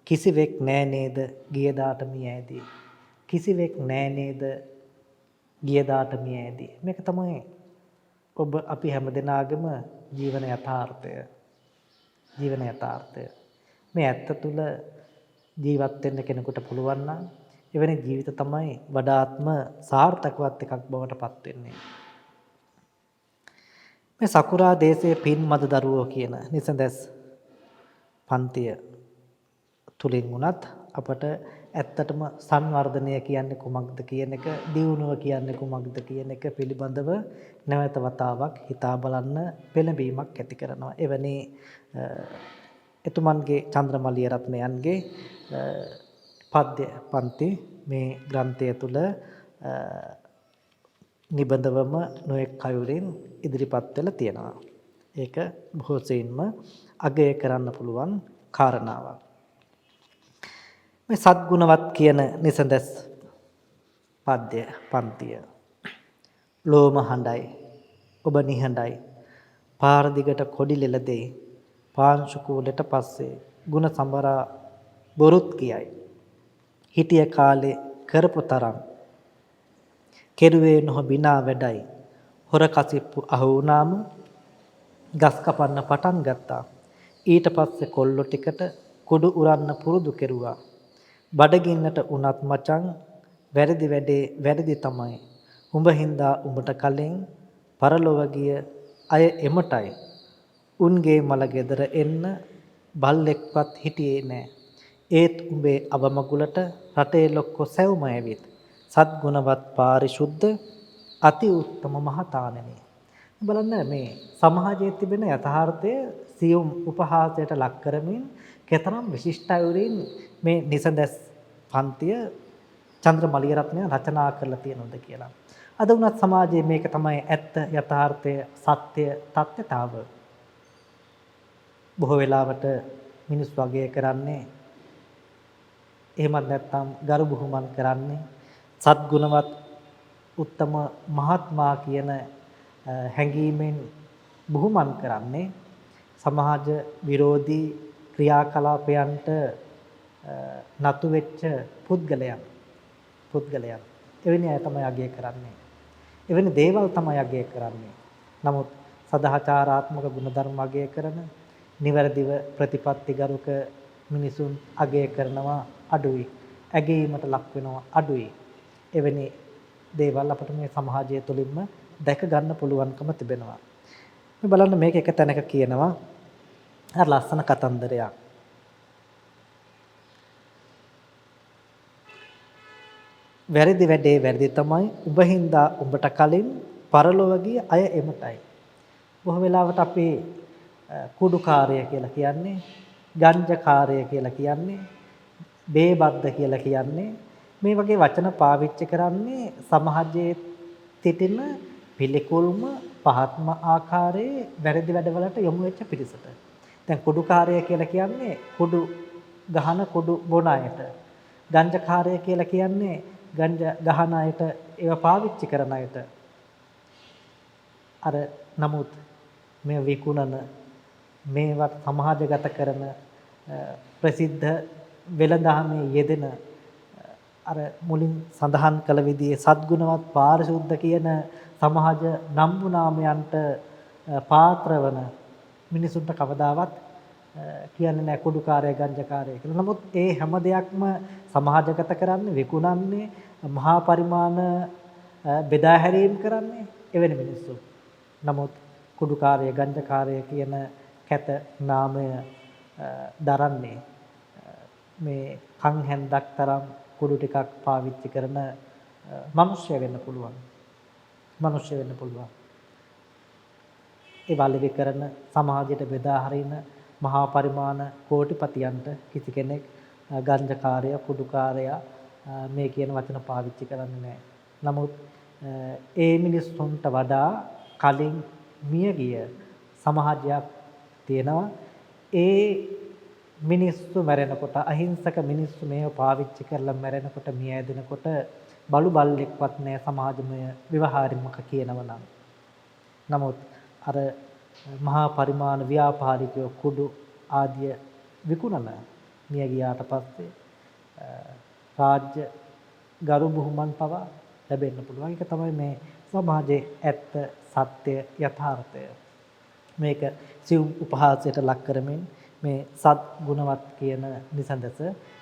කිසිවෙක් නෑ නේද ගියදාට මියෑදී කිසිවෙක් නෑ නේද ගියදාට මියෑදී මේක තමයි ඔබ අපි හැමදෙනාගේම ජීවන යථාර්ථය මේ ඇත්ත තුල ජීවත් වෙන්න කෙනෙකුට පුළුවන් නම් එවැනි ජීවිත තමයි වඩාත්ම සාර්ථකවත් එකක් බවට පත් වෙන්නේ. මේ සකුරා දේශයේ පින්මද දරුවෝ කියන නිසඳස් පන්තිය තුලින් උනත් අපට ඇත්තටම සංවර්ධනය කියන්නේ කුමක්ද කියන එක, දියුණුව කියන්නේ කුමක්ද කියන එක පිළිබඳව නැවත වතාවක් හිතා බලන්න පෙළඹීමක් ඇති කරනවා. එවැනි එතුමන්ගේ චන්ද්‍රමලිය රත්නයන්ගේ පද්‍ය පන්ති මේ ග්‍රන්ථය තුල නිබඳවම නොඑක් කයුරින් ඉදිරිපත් වෙලා තියෙනවා. ඒක බොහෝ සෙයින්ම අගය කරන්න පුළුවන් කාරණාවක්. මේ සත්ගුණවත් කියන නිසඳස් පද්‍ය පන්තිය ලෝම හඬයි ඔබ නිහඬයි පාර දිගට කොඩි ලෙල දෙයි පාංශු කූලෙට පස්සේ ಗುಣ සම්බරා බොරුත් කියයි හිටිය කාලේ කරපු තරම් කෙරුවේ නොහ බිනා වැඩයි හොර කසිප්පු අහු වුණාම ගස් කපන්න පටන් ගත්තා ඊට පස්සේ කොල්ලෝ ටිකට කුඩු උරන්න පුරුදු කෙරුවා බඩගින්නට උනත් මචං වැරදි වැඩේ වැරදි තමයි උඹ හින්දා උඹට කලින් පරලොව ගිය අය එමටයි උන්ගේ මල ගෙදර එන්න බල්ලෙක්වත් හිටියේ නෑ. ඒත් උඹේ අවමගුලට රටේ ලොක්කො සැවුම ඇවිත්. සත්ගුණවත් පාරිශුද්ධ අති උත්තම මහතාණෙනි. බලන්න මේ සමාජයේ තිබෙන යථාර්ථය සියුම් උපහාසයට ලක් කරමින් කතරම් විශිෂ්ට අයුරින් මේ නිසඳස් පන්තිය චන්ද්‍ර මලියරත්නය රචනා කරලා තියෙනවද කියලා. අද වුණත් සමාජයේ මේක තමයි ඇත්ත යථාර්ථය සත්‍ය තත්ත්වතාව. බොහෝ වෙලාවට මිනිස් වගේ කරන්නේ එහෙමත් නැත්නම් ගරු බුහුමන් කරන්නේ සත්ගුණවත් උත්තම මහත්මා කියන හැඟීමෙන් බුහුමන් කරන්නේ සමාජ විරෝධී ක්‍රියාකලාපයන්ට නතු වෙච්ච පුද්ගලයන්. එවැනි අය තමයි අගය කරන්නේ. එවැනි දේවල් තමයි අගය කරන්නේ. නමුත් සදාචාරාත්මක ගුණධර්ම අගය කරන නිවැරදිව ප්‍රතිපත්තිගරුක මිනිසුන් අගය කරනවා අඩුයි. ඇගීමට ලක් වෙනවා අඩුයි. එවැනි දේවල් අපිට මේ සමාජය තුළින්ම දැක ගන්න පුළුවන්කම තිබෙනවා. මේ බලන්න මේක එක තැනක කියනවා අර ලස්සන කතන්දරයක්. වැරදි වැඩේ වැරදි තමයි උඹ හින්දා උඹට කලින් පරලොව ගිය අය එමටයි. බොහෝ වෙලාවට අපි කුඩුකාරය කියලා කියන්නේ, ගංජකාරය කියලා කියන්නේ, බේබද්ද කියලා කියන්නේ මේ වගේ වචන පාවිච්චි කරන්නේ සමාජයේ තිටින පිළිකුල්ම පහත්ම ආකාරයේ වැරදි වැඩවලට යොමු වෙච්ච පිරිසට. දැන් කුඩුකාරය කියලා කියන්නේ කුඩු ගහන කුඩු බොන අයට. ගංජකාරය කියලා කියන්නේ ගංජ ගහන අයට ඒවා පාවිච්චි කරන අයට. අර නමුත් මේ විකුණන මේවත් සමාජගත කරන ප්‍රසිද්ධ වෙළඳාමේ යෙදෙන අර මුලින් සඳහන් කළ විදිහේ සද්ගුණවත් පාරිශුද්ධ කියන සමාජ නම්බු නාමයන්ට පාත්‍ර වන මිනිසුන්ට කවදාවත් කියන්නේ නැහැ කුඩුකාරය ගංජකාරය කියලා. නමුත් ඒ හැම දෙයක්ම සමාජගත කරන්නේ විකුණන්නේ මහා පරිමාණ බෙදා හැරීම් කරන්නේ එවැනි මිනිස්සු. නමුත් කුඩුකාරය ගංජකාරය කියන කැත නාමය දරන්නේ මේ කන් හැන්දක් තරම් කුඩු ටිකක් පාවිච්චි කරන මිනිස්සු වෙන්න පුළුවන්. ඒ වලවි කරන සමාජයට බෙදා හරින මහා පරිමාණ කෝටිපතියන්ට කිසි කෙනෙක් ගංජකාරය කුඩුකාරය මේ කියන වචන පාවිච්චි කරන්නේ නැහැ. නමුත් ඒ මිනිස්සුන්ට වඩා කලින් මිය ගිය සමාජයක් තියෙනවා. ඒ මිනිස්සු මැරෙනකොට අහිංසක මිනිස්සු මේව පාවිච්චි කරලා මැරෙනකොට මිය ඇදෙනකොට බලු බල්ලෙක්වත් නැහැ සමාජමය ව්‍යවහාරිමක කියනවා නම්. නමුත් අර මහා පරිමාණ ව්‍යාපාරිකයෝ කුඩු ආදිය විකුණන මිය ගියාට පස්සේ රාජ්‍ය ගරු බුහුමන් පවා ලැබෙන්න පුළුවන්. ඒක තමයි මේ සමාජයේ ඇත්ත සත්‍ය යථාර්ථය. මේක සිව් උපහාසයට ලක් කරමින් මේ සත් ගුණවත් කියන නිසඳස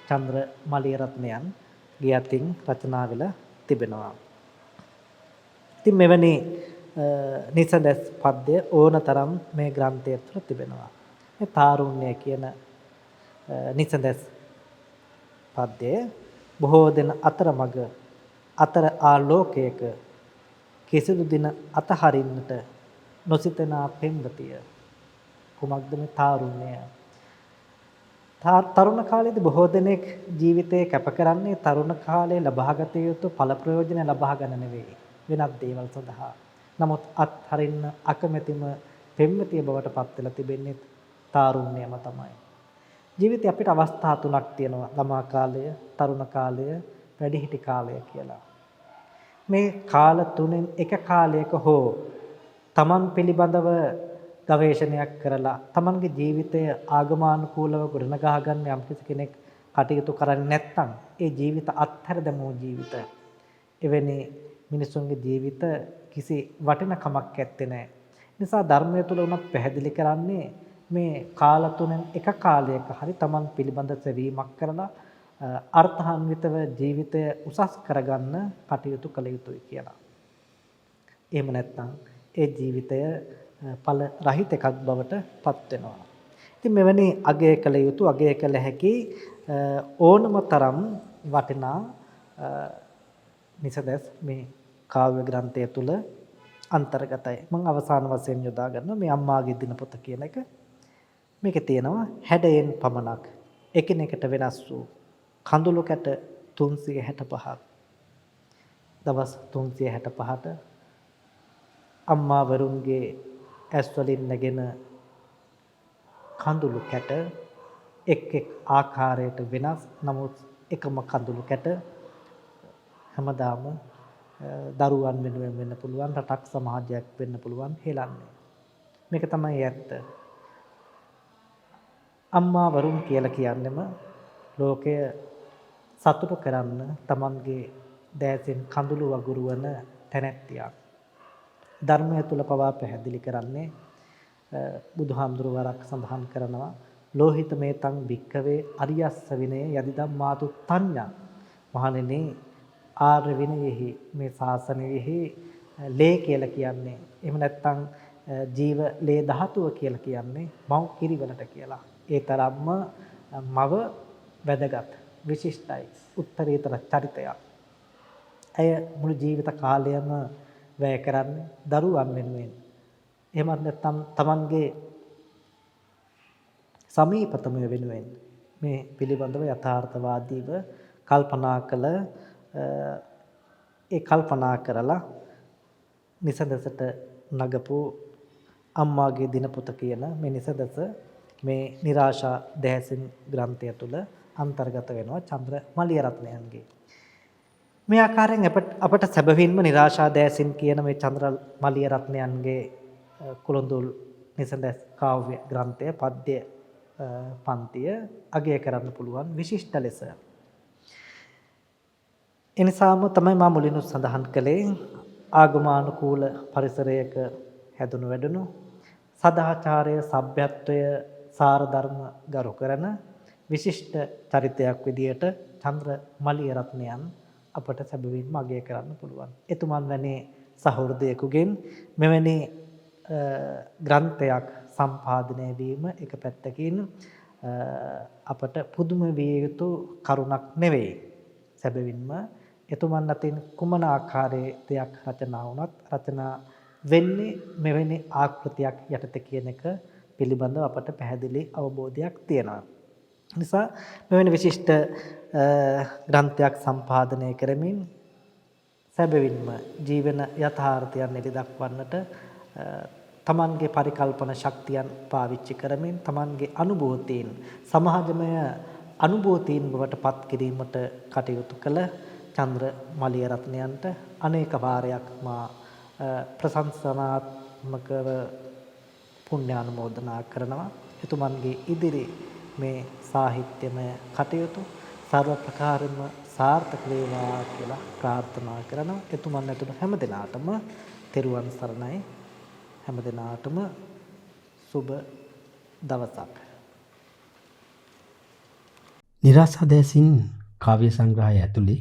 චන්ද්‍ර මලියරත්නයන් ගියතින් රචනා වෙලා තිබෙනවා. ඉතින් මෙවැනි නිසඳස් පද්‍ය ඕනතරම් මේ ග්‍රන්ථය තුළ තිබෙනවා. මේ තාරුණ්‍ය කියන නිසඳස් පද්‍යය බොහෝ දෙන අතරමඟ අතර ආලෝකයක කිසිදු දින අතහරින්නට නොසිතනා පෙම්වතිය. කුමක්ද මේ තාරුණ්‍ය? තරුණ කාලයේදී බොහෝ දෙනෙක් ජීවිතේ කැප කරන්නේ තරුණ කාලයේ ලබාගත යුතු ඵල ප්‍රයෝජන ලබා ගන්න නෙවෙයි වෙනත් දේවල් සඳහා. නමුත් අත්හරින්න අකමැතිම පෙම්වතිය බවට පත් වෙලා තිබෙන්නේ තාරුණ්‍යම තමයි. ජීවිතේ අපිට අවස්ථා තුනක් තියෙනවා. ළමා කාලය, තරුණ කාලය, වැඩිහිටි කාලය කියලා. මේ කාල තුනෙන් එක කාලයක හෝ තමන් පිළිබඳව ගවේෂණයක් කරලා තමන්ගේ ජීවිතය ආගමානුකූලව ගොඩනගා ගන්න යම් කෙනෙක් කටයුතු කරන්නේ නැත්නම් ඒ ජීවිත අත්හැර දැමූ ජීවිත. එවැනි මිනිසුන්ගේ ජීවිත කිසි වටිනකමක් ඇත්තේ නැහැ. නිසා ධර්මය තුල උනත් පැහැදිලි කරන්නේ මේ කාල තුනෙන් එක කාලයක හරි තමන් පිළිබඳ සෙවීමක් කරලා අර්ථාන්විතව ජීවිතය උසස් කරගන්න කටයුතු කළ යුතුයි කියලා. එහෙම නැත්නම් ඒ ජීවිතය ඵල රහිත එකක් බවට පත් වෙනවා. ඉතින් මෙවැනි අගය කළ යුතු අගය කළ හැකි ඕනම තරම් වටිනා නිසදැස් මේ කාව්‍ය ග්‍රන්ථය තුල අන්තර්ගතයි. මම අවසාන වශයෙන් යොදා ගන්නවා මේ අම්මාගේ දිනපොත කියන එක. මේකේ තියෙනවා හැඩයෙන් පමණක් එකිනෙකට වෙනස් වූ කඳුළු කැට 365ක්. දවස් 365ට අම්මා වරුන්ගේ ඇස් වලින් නැගෙන කඳුළු කැට එක් එක් ආකාරයට වෙනස්. නමුත් එකම කඳුළු කැට හැමදාම දරුවන් වෙනුවෙන් වෙන්න පුළුවන්, රටක් සමාජයක් වෙන්න පුළුවන් හෙලන්නේ. මේක තමයි ඇත්ත. අම්මා වරුන් කියලා කියන්නේම ලෝකය සතුටු කරන්න තමන්ගේ දෑසෙන් කඳුළු වගුරුවන තැනැත්තියක්. ධර්මය තුල පවා පැහැදිලි කරන්නේ බුදුහාමුදුරුවෝ වරක් සඳහන් කරනවා ලෝහිත මේතං භික්ඛවේ අරියස්ස විනය යදිදම් මාතු තඤ්ඤං. මහණෙනි ආර්ය විනයෙහි මේ ශාසනයෙහි ලේ කියලා කියන්නේ එහෙම නැත්නම් ජීව ලේ ධාතුව කියලා කියන්නේ මව් කිරිවලට කියලා. ඒ තරම්ම මව වැදගත් විශිෂ්ටයි උත්තරීතර චරිතයක්. ඇය මුළු ජීවිත කාලයම වැය කරන්නේ දරුවන් වෙනුවෙන්. එහෙමත් නැත්නම් Tamanගේ සමීපතම වෙනුවෙන් මේ පිළිබඳව යථාර්ථවාදීව කල්පනා කළ ඒ කල්පනා කරලා නිසදසට නගපු අම්මාගේ දිනපොත කියන මේ නිසදස මේ නිරාශා දැහැසින් ග්‍රන්ථය තුල අන්තර්ගත වෙනවා චන්ද්‍ර මලියරත්නයන්ගේ. මේ ආකාරයෙන් අපට සැබවින්ම නිරාශා දැහැසින් කියන මේ චන්ද්‍ර මලියරත්නයන්ගේ කුළුඳුල් නිසදස් කාව්‍ය ග්‍රන්ථය පද්‍ය පන්තිය අගය කරන්න පුළුවන් විශිෂ්ට ලෙස. එනිසාම තමයි මා මුලිනුත් සඳහන් කළේ ආගමානුකූල පරිසරයක හැදුණු වැඩුණු සදාචාරය සભ્યත්වය සාර ධර්ම ගරු කරන විශිෂ්ට චරිතයක් විදියට චන්ද්‍ර මලියරත්නයන් අපට සැබවින්ම අගය කරන්න පුළුවන්. එතුමන් වැනි සහෘදයෙකුගෙන් මෙවැනි ග්‍රන්ථයක් සම්පාදනය වීම එක පැත්තකින් අපට පුදුම විය යුතු කරුණක් නෙවෙයි. සැබවින්ම එතුමන් අතින් කුමන ආකාරයේ දෙයක් රචනා වුණත් රචනා වෙන්නේ මෙවැනි ආකෘතියක් යටතේ කියන එක පිළිබඳව අපට පැහැදිලි අවබෝධයක් තියෙනවා. නිසා මෙවැනි විශිෂ්ට ග්‍රන්ථයක් සම්පාදනය කරමින් සැබවින්ම ජීවන යථාර්ථයන් එලි දක්වන්නට තමන්ගේ පරිකල්පන ශක්තියන් පාවිච්චි කරමින් තමන්ගේ අනුභූතීන් සමාජමය අනුභූතීන් බවට පත් කිරීමට කටයුතු කළ චන්ද්‍ර මලියරත්නයන්ට අනේක වාරයක් මා ප්‍රශංසනාත්මකව පුණ්‍යානුමෝදනා කරනවා. එතුමන්ගේ ඉදිරි මේ සාහිත්‍යමය කටයුතු සර්ව ප්‍රකාරයෙන්ම සාර්ථක වේවා කියලා ප්‍රාර්ථනා කරනවා. එතුමන් ඇතුළු හැම දිනාටම තෙරුවන් සරණයි. හැම දිනාටම සුබ දවසක්. නිරාශා දැසින් කාව්‍ය සංග්‍රහය ඇතුලේ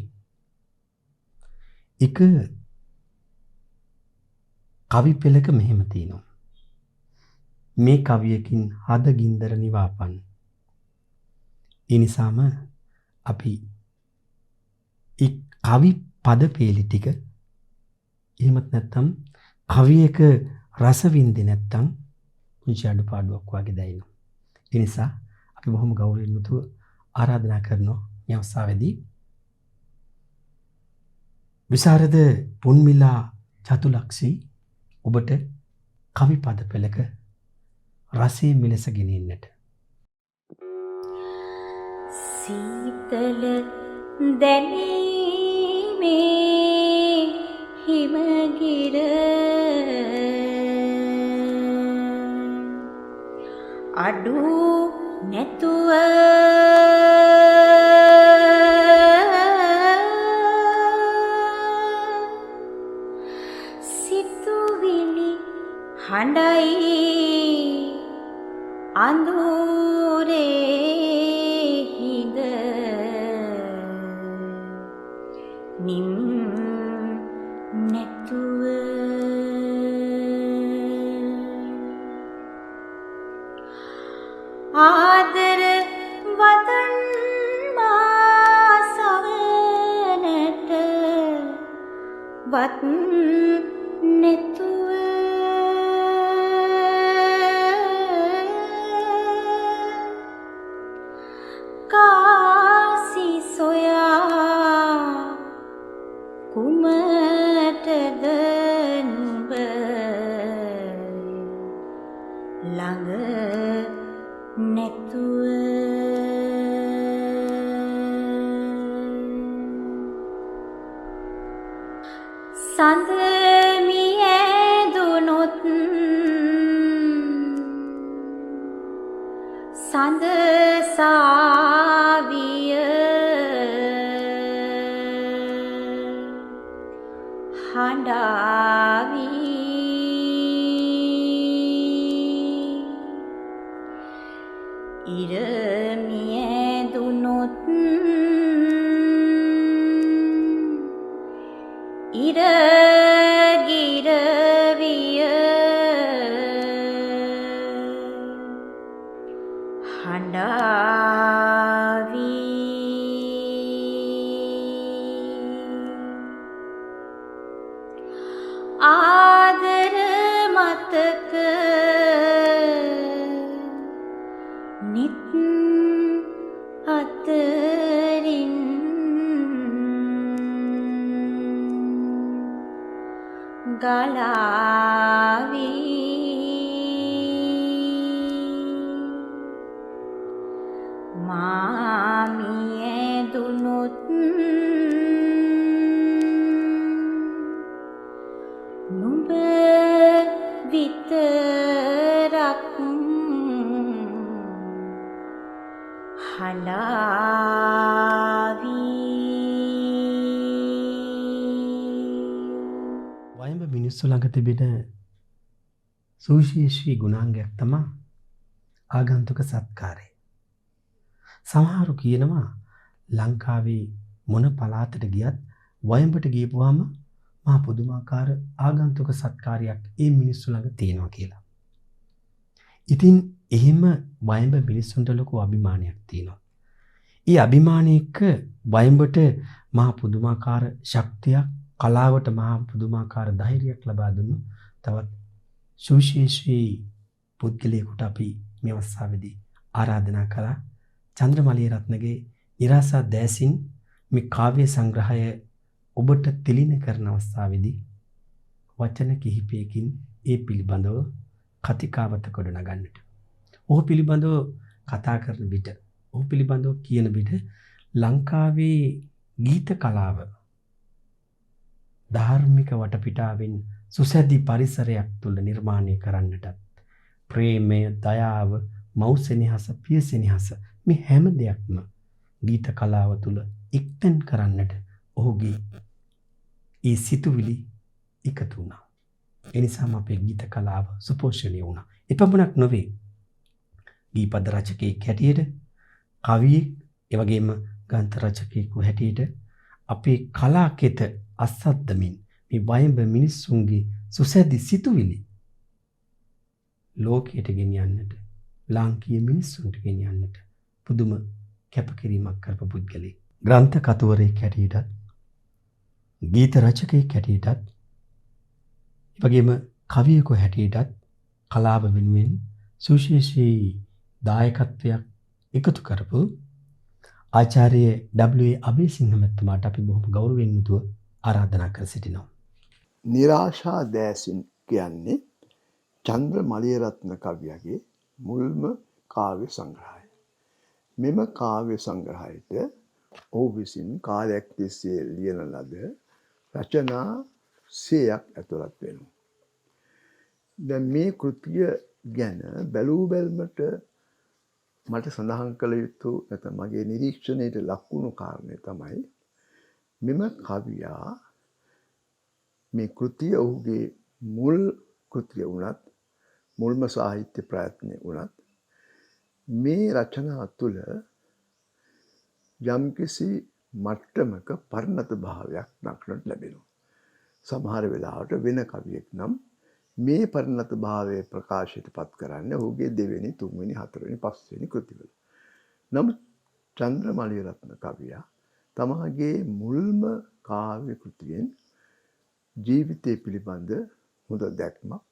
එක කවි පෙළක මෙහෙම තියෙනවා. මේ කවියකින් හද ගින්දර නිවාපන්. ඒ නිසාම අපි ඒ කවි පද පේලි ටික එහෙමත් නැත්නම් කවියක රස විඳින්නේ නැත්නම් පුංචි අඩුපාඩුවක් වගේ දැනෙනවා. ඒ නිසා අපි බොහොම ගෞරවයෙන් යුතුව ආරාධනා කරනවා මේ අවස්ථාවේදී විසරද පුන්මිලා චතුලක්ෂී ඔබට කවි පද පෙළක රසයේ මිලස ගෙනෙන්නට. සීතල දැනීමේ හිමගිර අඩු නැතුව සිතුවිලි හඬයි අඳුරේ හිඳ නිම් නැතුව නැතුව කාසි සොයා කුමටද නුඹ ළඟ නැතුව සඳ මියැදුනොත් සඳ සාවිය හඬාවි ඉර මියැදුනොත් ඉර ගිරවිය හඬාවි ආදර මතක නිත් අතරින් ගලාවි මාමියදුනොත් නුඹ විතරක් හඬාවි වයඹ මිනිස්සු ළඟ තිබෙන සුවිශේෂී ගුණාංගයක් තමයි ආගන්තුක සත්කාරය. සමහරු කියනවා ලංකාවේ මොන පළාතට ගියත් වයඹට ගියපුවාම මහා පුදුමාකාර ආගන්තුක සත්කාරයක් ඒ මිනිස්සු ළඟ තියෙනවා කියලා. ඉතින් එහෙම වයඹ මිනිස්සුන්ට ලොකු අභිමානයක් තියෙනවා. ඒ අභිමානයක වයඹට මහා පුදුමාකාර ශක්තියක්, කලාවට මහා පුදුමාකාර ධෛර්යයක් ලබා දුන්නු තවත් සුවිශේෂී පුද්ගලයෙකුට අපි මේ අවස්ථාවේදී ආරාධනා කළා. චන්ද්‍රමලිය රත්නගේ ඉරාසා දෑසින් මේ කාව්‍ය සංග්‍රහය ඔබට තිලින කරන අවස්ථාවේදී වචන කිහිපයකින් ඒ පිළිබඳව කතිකාවත ගොඩනගන්නට. ඔහු පිළිබඳව කතා කරන විට, ඔහු පිළිබඳව කියන විට ලංකාවේ ගීත කලාව ධාර්මික වටපිටාවෙන් සුසැදි පරිසරයක් තුළ නිර්මාණය කරන්නටත් ප්‍රේමය, දයාව, මෞසෙනෙහස, පියසෙනෙහස මේ හැම දෙයක්ම ගීත කලාව තුළ එක්තෙන් කරන්නට ඔහුගේ ඒ සිතුවිලි එකතු වුණා. ඒ නිසාම අපේ ගීත කලාව සුපෝෂණය වුණා. එපමණක් නොවේ. ගීපද රචකයෙක් හැටියට, කවියෙක්, ඒ වගේම ගාන්ත රචකයෙකු හැටියට අපේ කලාකෙත අස්සද්දමින් මේ වයඹ මිනිස්සුන්ගේ සුසැදි සිතුවිලි ලෝකයට ගෙනියන්නට, ලාංකීය මිනිස්සුන්ට ගෙනියන්නට පුදුම කැපකිරීමක් කරපු පුද්ගලෙක්. ග්‍රන්ථ කතුවරයෙක් හැටියටත්, ගීත රචකයෙක් හැටියටත්, ඒ වගේම කවියෙකු හැටියටත් කලාව වෙනුවෙන් සුවිශේෂී දායකත්වයක් එකතු කරපු ආචාර්ය W.A. අබේසිංහ මහත්මයාට අපි බොහොම ගෞරවයෙන් යුතුව ආරාධනා කර සිටිනවා. නිරාශා දෑසින් කියන්නේ චන්ද්‍ර මලියරත්න කවියගේ මුල්ම කාව්‍ය සංග්‍රහය. මෙම කාව්‍ය සංග්‍රහයට ඔහු විසින් කාලයක් තිස්සේ ලියන ලද රචනා 100ක් ඇතුළත් වෙනවා. දැන් මේ කෘතිය ගැන බැලූ බැල්මට මට සඳහන් කළ යුතු නැත්නම් මගේ නිරීක්ෂණයට ලක්වුණු කාරණය තමයි මෙම කවියා මේ කෘතිය ඔහුගේ මුල් කෘතිය වුණත්, මුල්ම සාහිත්‍ය ප්‍රයත්නය වුණත් මේ රචනා තුළ යම්කිසි මට්ටමක පරිණත භාවයක් දක්නට ලැබෙනවා. සමහර වෙලාවට වෙන කවියෙක් නම් මේ පරිණත භාවය ප්‍රකාශයට පත් කරන්නේ ඔහුගේ දෙවෙනි, තුන්වෙනි, හතරවෙනි, පස්වෙනි කෘතිවල. නමුත් චන්ද්‍රමලියරත්න කවියා තමාගේ මුල්ම කාව්‍ය කෘතියෙන් ජීවිතය පිළිබඳ හොඳ දැක්මක්,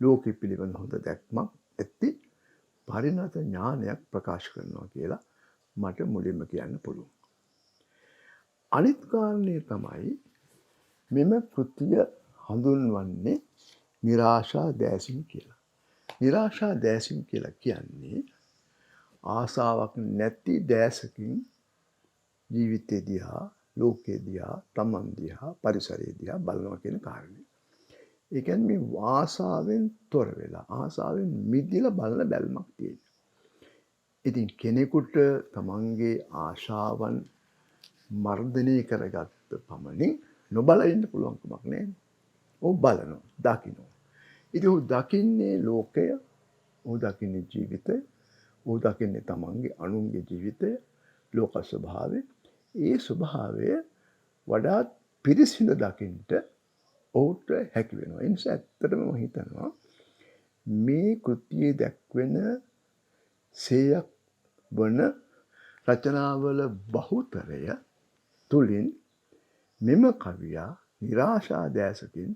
ලෝකෙ පිළිබඳ හොඳ දැක්මක් ඇති පරිණත ඥානයක් ප්‍රකාශ කරනවා කියලා මට මුලින්ම කියන්න පුළුවන්. අනිත් කාරණේ තමයි මෙම කෘතිය හඳුන්වන්නේ නිරාශා දෑසින් කියලා. නිරාශා දෑසින් කියලා කියන්නේ ආසාවක් නැති දෑසකින් ජීවිතය දිහා, ලෝකය දිහා, තමන් දිහා, පරිසරය දිහා බලනවා කියන කාරණේ. ඒ කියන්නේ මේ ආසාවෙන් තොර වෙලා, ආසාවෙන් මිදිලා බලන බැල්මක් තියෙනවා. ඉතින් කෙනෙකුට තමන්ගේ ආශාවන් මර්ධනය කරගත්ත පමණින් නොබල ඉන්න පුළුවන් කමක් නැහැ. ඔහු බලනවා, දකිනවා. ඉතින් ඔහු දකින්නේ ලෝකය, ඔහු දකින්නේ ජීවිතය, ඔහු දකින්නේ තමන්ගේ අනුන්ගේ ජීවිතය, ලෝක ස්වභාවය. ඒ ස්වභාවය වඩාත් පිරිසිදු දකින්නට ඔහුට හැකි වෙනවා. ඒ නිසා ඇත්තටම මම හිතනවා මේ කෘතියේ දැක්වෙන සේයක් වන රචනාවල බහුතරය තුලින් මෙම කවියා නිරාශා දෑසකින්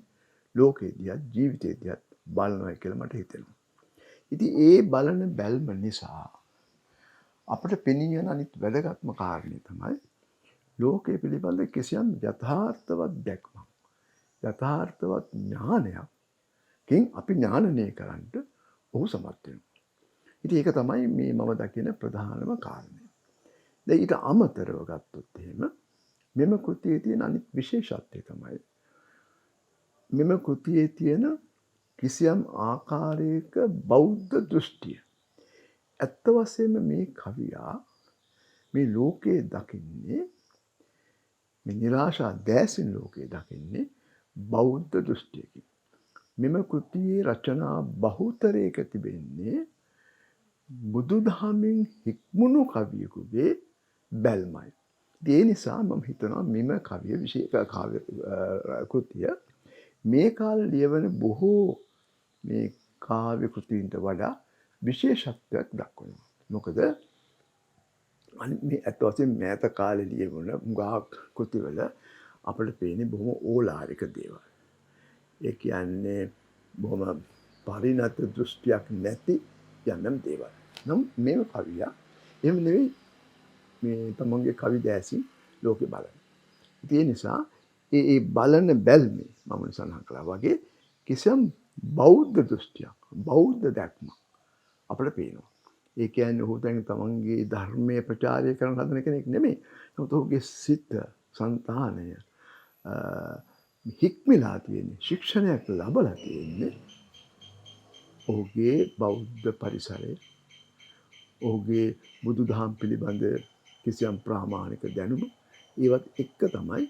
ලෝකෙ දිහා, ජීවිතය දිහා බලනවා කියලා මට හිතෙනවා. ඉතින් ඒ බලන බැල්ම නිසා අපිට පෙනී යන අනිත් වැදගත්ම කාරණේ තමයි ලෝකයේ පිළිබඳ කිසියම් යථාර්ථවත් දැක්මක්, යථාර්ථවත් ඥානයකින් අපි ඥානනය කරන්නට ඔහු සමත් වෙනවා. ඉතින් ඒක තමයි මේ මම දකින ප්‍රධානම කාරණය. දැන් ඊට අමතරව ගත්තොත් එහෙම මෙම කෘතියේ තියෙන අනිත් විශේෂත්වය තමයි මෙම කෘතියේ තියෙන කිසියම් ආකාරයක බෞද්ධ දෘෂ්ටිය. ඇත්ත වශයෙන්ම මේ කවියා මේ ලෝකයේ දකින්නේ, මේ නිරාශා දෑසින් ලෝකයේ දකින්නේ බෞද්ධ දෘෂ්ටියකින්. මෙම කෘතියේ රචනා බහුතරයක තිබෙන්නේ බුදුදහමින් හික්මුණු කවියෙකුගේ බැල්මයි. ඒ නිසා මම හිතනවා මෙම කවිය කෘතිය මේ කාලේ ලියවන බොහෝ මේ කාව්‍ය කෘතීන්ට වඩා විශේෂත්වයක් දක්වනවා. මොකද මේ අත් වශයෙන් මෑත කාලේ ලියවන මුගා කෘතිවල අපිට පේන්නේ බොහොම ඕලාරික දේවල්. ඒ කියන්නේ බොහොම පරිණත දෘෂ්ටියක් නැති යම් දේවල්. නම් මේ කවියා එහෙම නෙවෙයි, මේ තමන්ගේ කවි දෑසින් ලෝකෙ බලන. ඒ නිසා ඒ බලන බැල්මේ මම සඳහන් කළා වගේ කිසියම් බෞද්ධ දෘෂ්ටියක්, බෞද්ධ දැක්මක් අපිට පේනවා. ඒ කියන්නේ ඔහු දැන් තමන්ගේ ධර්මයේ ප්‍රචාරය කරන හදන කෙනෙක් නෙමෙයි. නමුත් ඔහුගේ සිත, సంతානය හික්මිලා තියෙන්නේ, ශික්ෂණයක් ලැබලා තියෙන්නේ ඔහුගේ බෞද්ධ පරිසරය, ඔහුගේ බුදුදහම් පිළිබඳ කිසියම් ප්‍රාමාණික දැනුම, ඒවත් එක්ක තමයි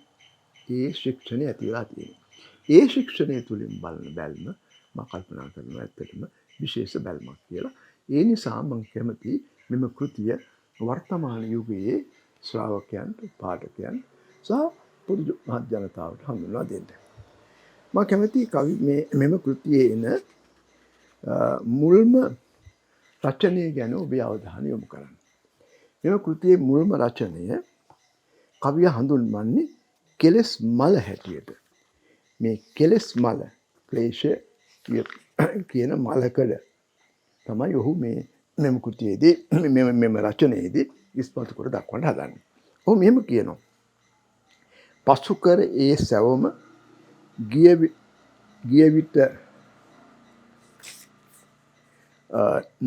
ඒ ශික්ෂණය ඇති වෙලා තියෙන්නේ. ඒ ශික්ෂණය තුලින් බලන බැල්ම මම කල්පනා කරනවා ඇත්තටම විශේෂ බැල්මක් කියලා. ඒ නිසා මම කැමති මෙම කෘතිය වර්තමාන යුගයේ ශ්‍රාවකයන්ට, පාඨකයන්ට සහ පොදු මහත් ජනතාවට හඳුන්වා දෙන්න. මම කැමති මෙම කෘතියේ එන මුල්ම රචනය ගැන ඔබේ අවධානය යොමු කරන්න. මෙම කෘතියේ මුල්ම රචනය කවිය හඳුන්වන්නේ කෙලෙස් මල හැටියට. මේ කෙලෙස් මල, ක්ලේශ කියන මලකඩ තමයි ඔහු මෙම කෘතියේදී, මෙම රචනයේදී ඉස්මතු කර දක්වන්න හදන්නේ. ඔහු මෙහෙම කියනවා: පසු කර ඒ සැවම ගිය විට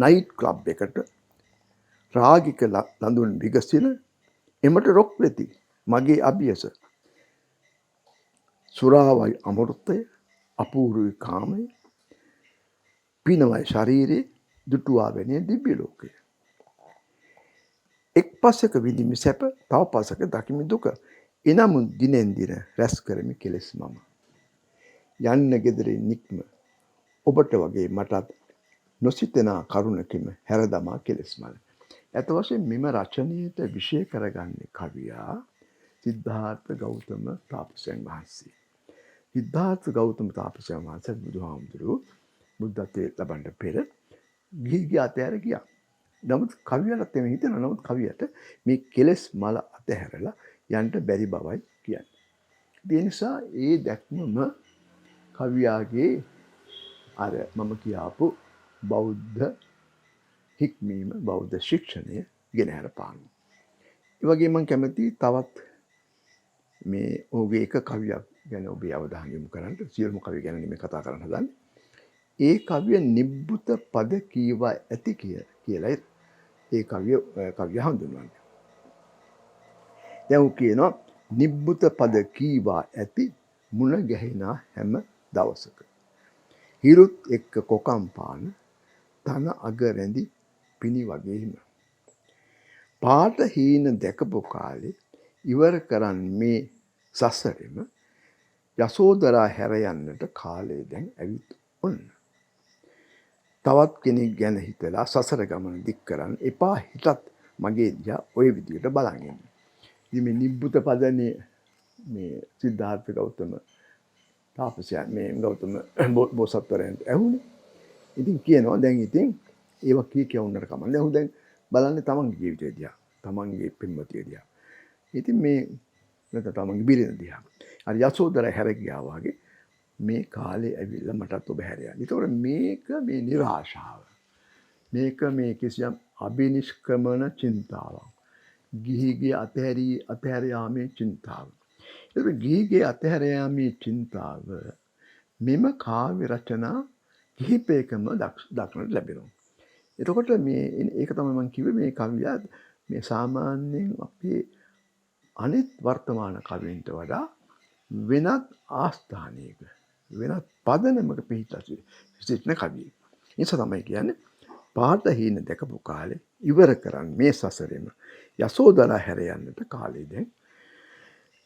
නයිට් ක්ලබ් එකට රාගික ලඳුන් විගසින එමට රොක් වෙති මගේ අභියස. සුරාවයි අමෘතය, අපූර්වයි කාමය, පිනවයි ශරීරේ, දුටුවා වැනේ දිව්‍ය ලෝකය. එක් පසක විඳිමි සැප, තව පසක දකිමි දුක. එනමුත් දිනෙන් දින රැස් කරමි කෙලෙස් මම. යන්න ගෙදරින් නික්ම ඔබට වගේ මටත් නොසිතනා කරුණකින් හැර දමා කෙලෙස් මල. ඇත්ත වශයෙන් මෙම රචනයට විශේෂ කරගන්නේ කවියා සිද්ධාර්ථ ගෞතම තාපසයන් වහන්සේ. සිද්ධාර්ථ ගෞතම තාපසයන් වහන්සේ බුදුහාමුදුරුවෝ බුද්ධත්වයට ලබන්න පෙර ගිහි අතහැර ගියා. නමුත් කවියලත් එමෙ හිතෙනවා. නමුත් කවියට මේ කෙලෙස් මල අතහැරලා යන්න බැරි බවයි කියන්නේ. ඒ නිසා ඒ දැක්මම කවියාගේ අර මම කියාපු බෞද්ධ හික්මීම බෞද්ධ ශික්ෂණය ගෙනහැර පානවා. ඒ වගේ මම කැමති තවත් මේ ඔහුගේ එක කවියක් ගැන ඔබේ අවධානය යොමු කරන්න. සියලුම කවි ගැන නෙමෙයි කතා කරන්න හදන්නේ. ඒ කවිය නිබ්බුත පද කීවා ඇති කියලා ඒ කවිය හඳුන්වන්නේ. දැන් ඔහු කියනවා නිබ්බුත පද කීවා ඇති මුණ ගැහිනා හැම දවසක. හිරුත් එක්ක කොකම් පාන තන අග රැඳි පිණි වගේම. පාට හීන දැකපු කාලේ ඉවර කරන් මේ සසරෙම යසෝදරා හැර යන්නට කාලය දැන් ඇවිත් ඔන්න. තවත් කෙනෙක් ගැන හිතලා සසර ගමන දික් කරන්න එපා හිතත් මගේ දිහා ওই විදියට බලන් ඉන්න. ඉතින් මේ නිබ්බුත පදනේ මේ සිද්ධාර්ථ ගෞතම තාපසයා මේ ගෞතම බෝසත්වරයන්ට ඇහුනේ. ඉතින් කියනවා දැන් ඉතින් ඒවා කියවන්නට කමන්නේ. ඔහු දැන් බලන්නේ තමන්ගේ ජීවිතය දිහා, තමන්ගේ පෙම්වතිය දිහා. ඉතින් මේ නැත්නම් තමන්ගේ බිරිඳ දිහා. අර යසෝදරා හැර ගියා වගේ මේ කාලේ ඇවිල්ලා මටත් ඔබ හැර යන්න. ඒතකොට මේක මේ નિરાශාව. මේක මේ කිසියම් අබිනිෂ්ක්‍රමන චින්තාවක්. ගිහිගේ අතහැර යාමේ චින්තාව. ඒතකොට ගිහිගේ අතහැර යාමේ චින්තාව මෙම කාව්‍ය රචනා කිහිපයකම දක්නට ලැබෙනවා. එතකොට මේ ඒක තමයි මම කිව්වේ මේ කවිය මේ සාමාන්‍යයෙන් අපේ අනිත් වර්තමාන කවීන්ට වඩා වෙනත් ආස්ථානයක වෙනත් පදනමක පිහිටලා සිටින කවියෙක්. ඒ නිසා තමයි කියන්නේ පාට හීන දැකපු කාලේ ඉවර කරන් මේ සසරෙම යසෝදරා හැර යන්නට කාලේ දැන්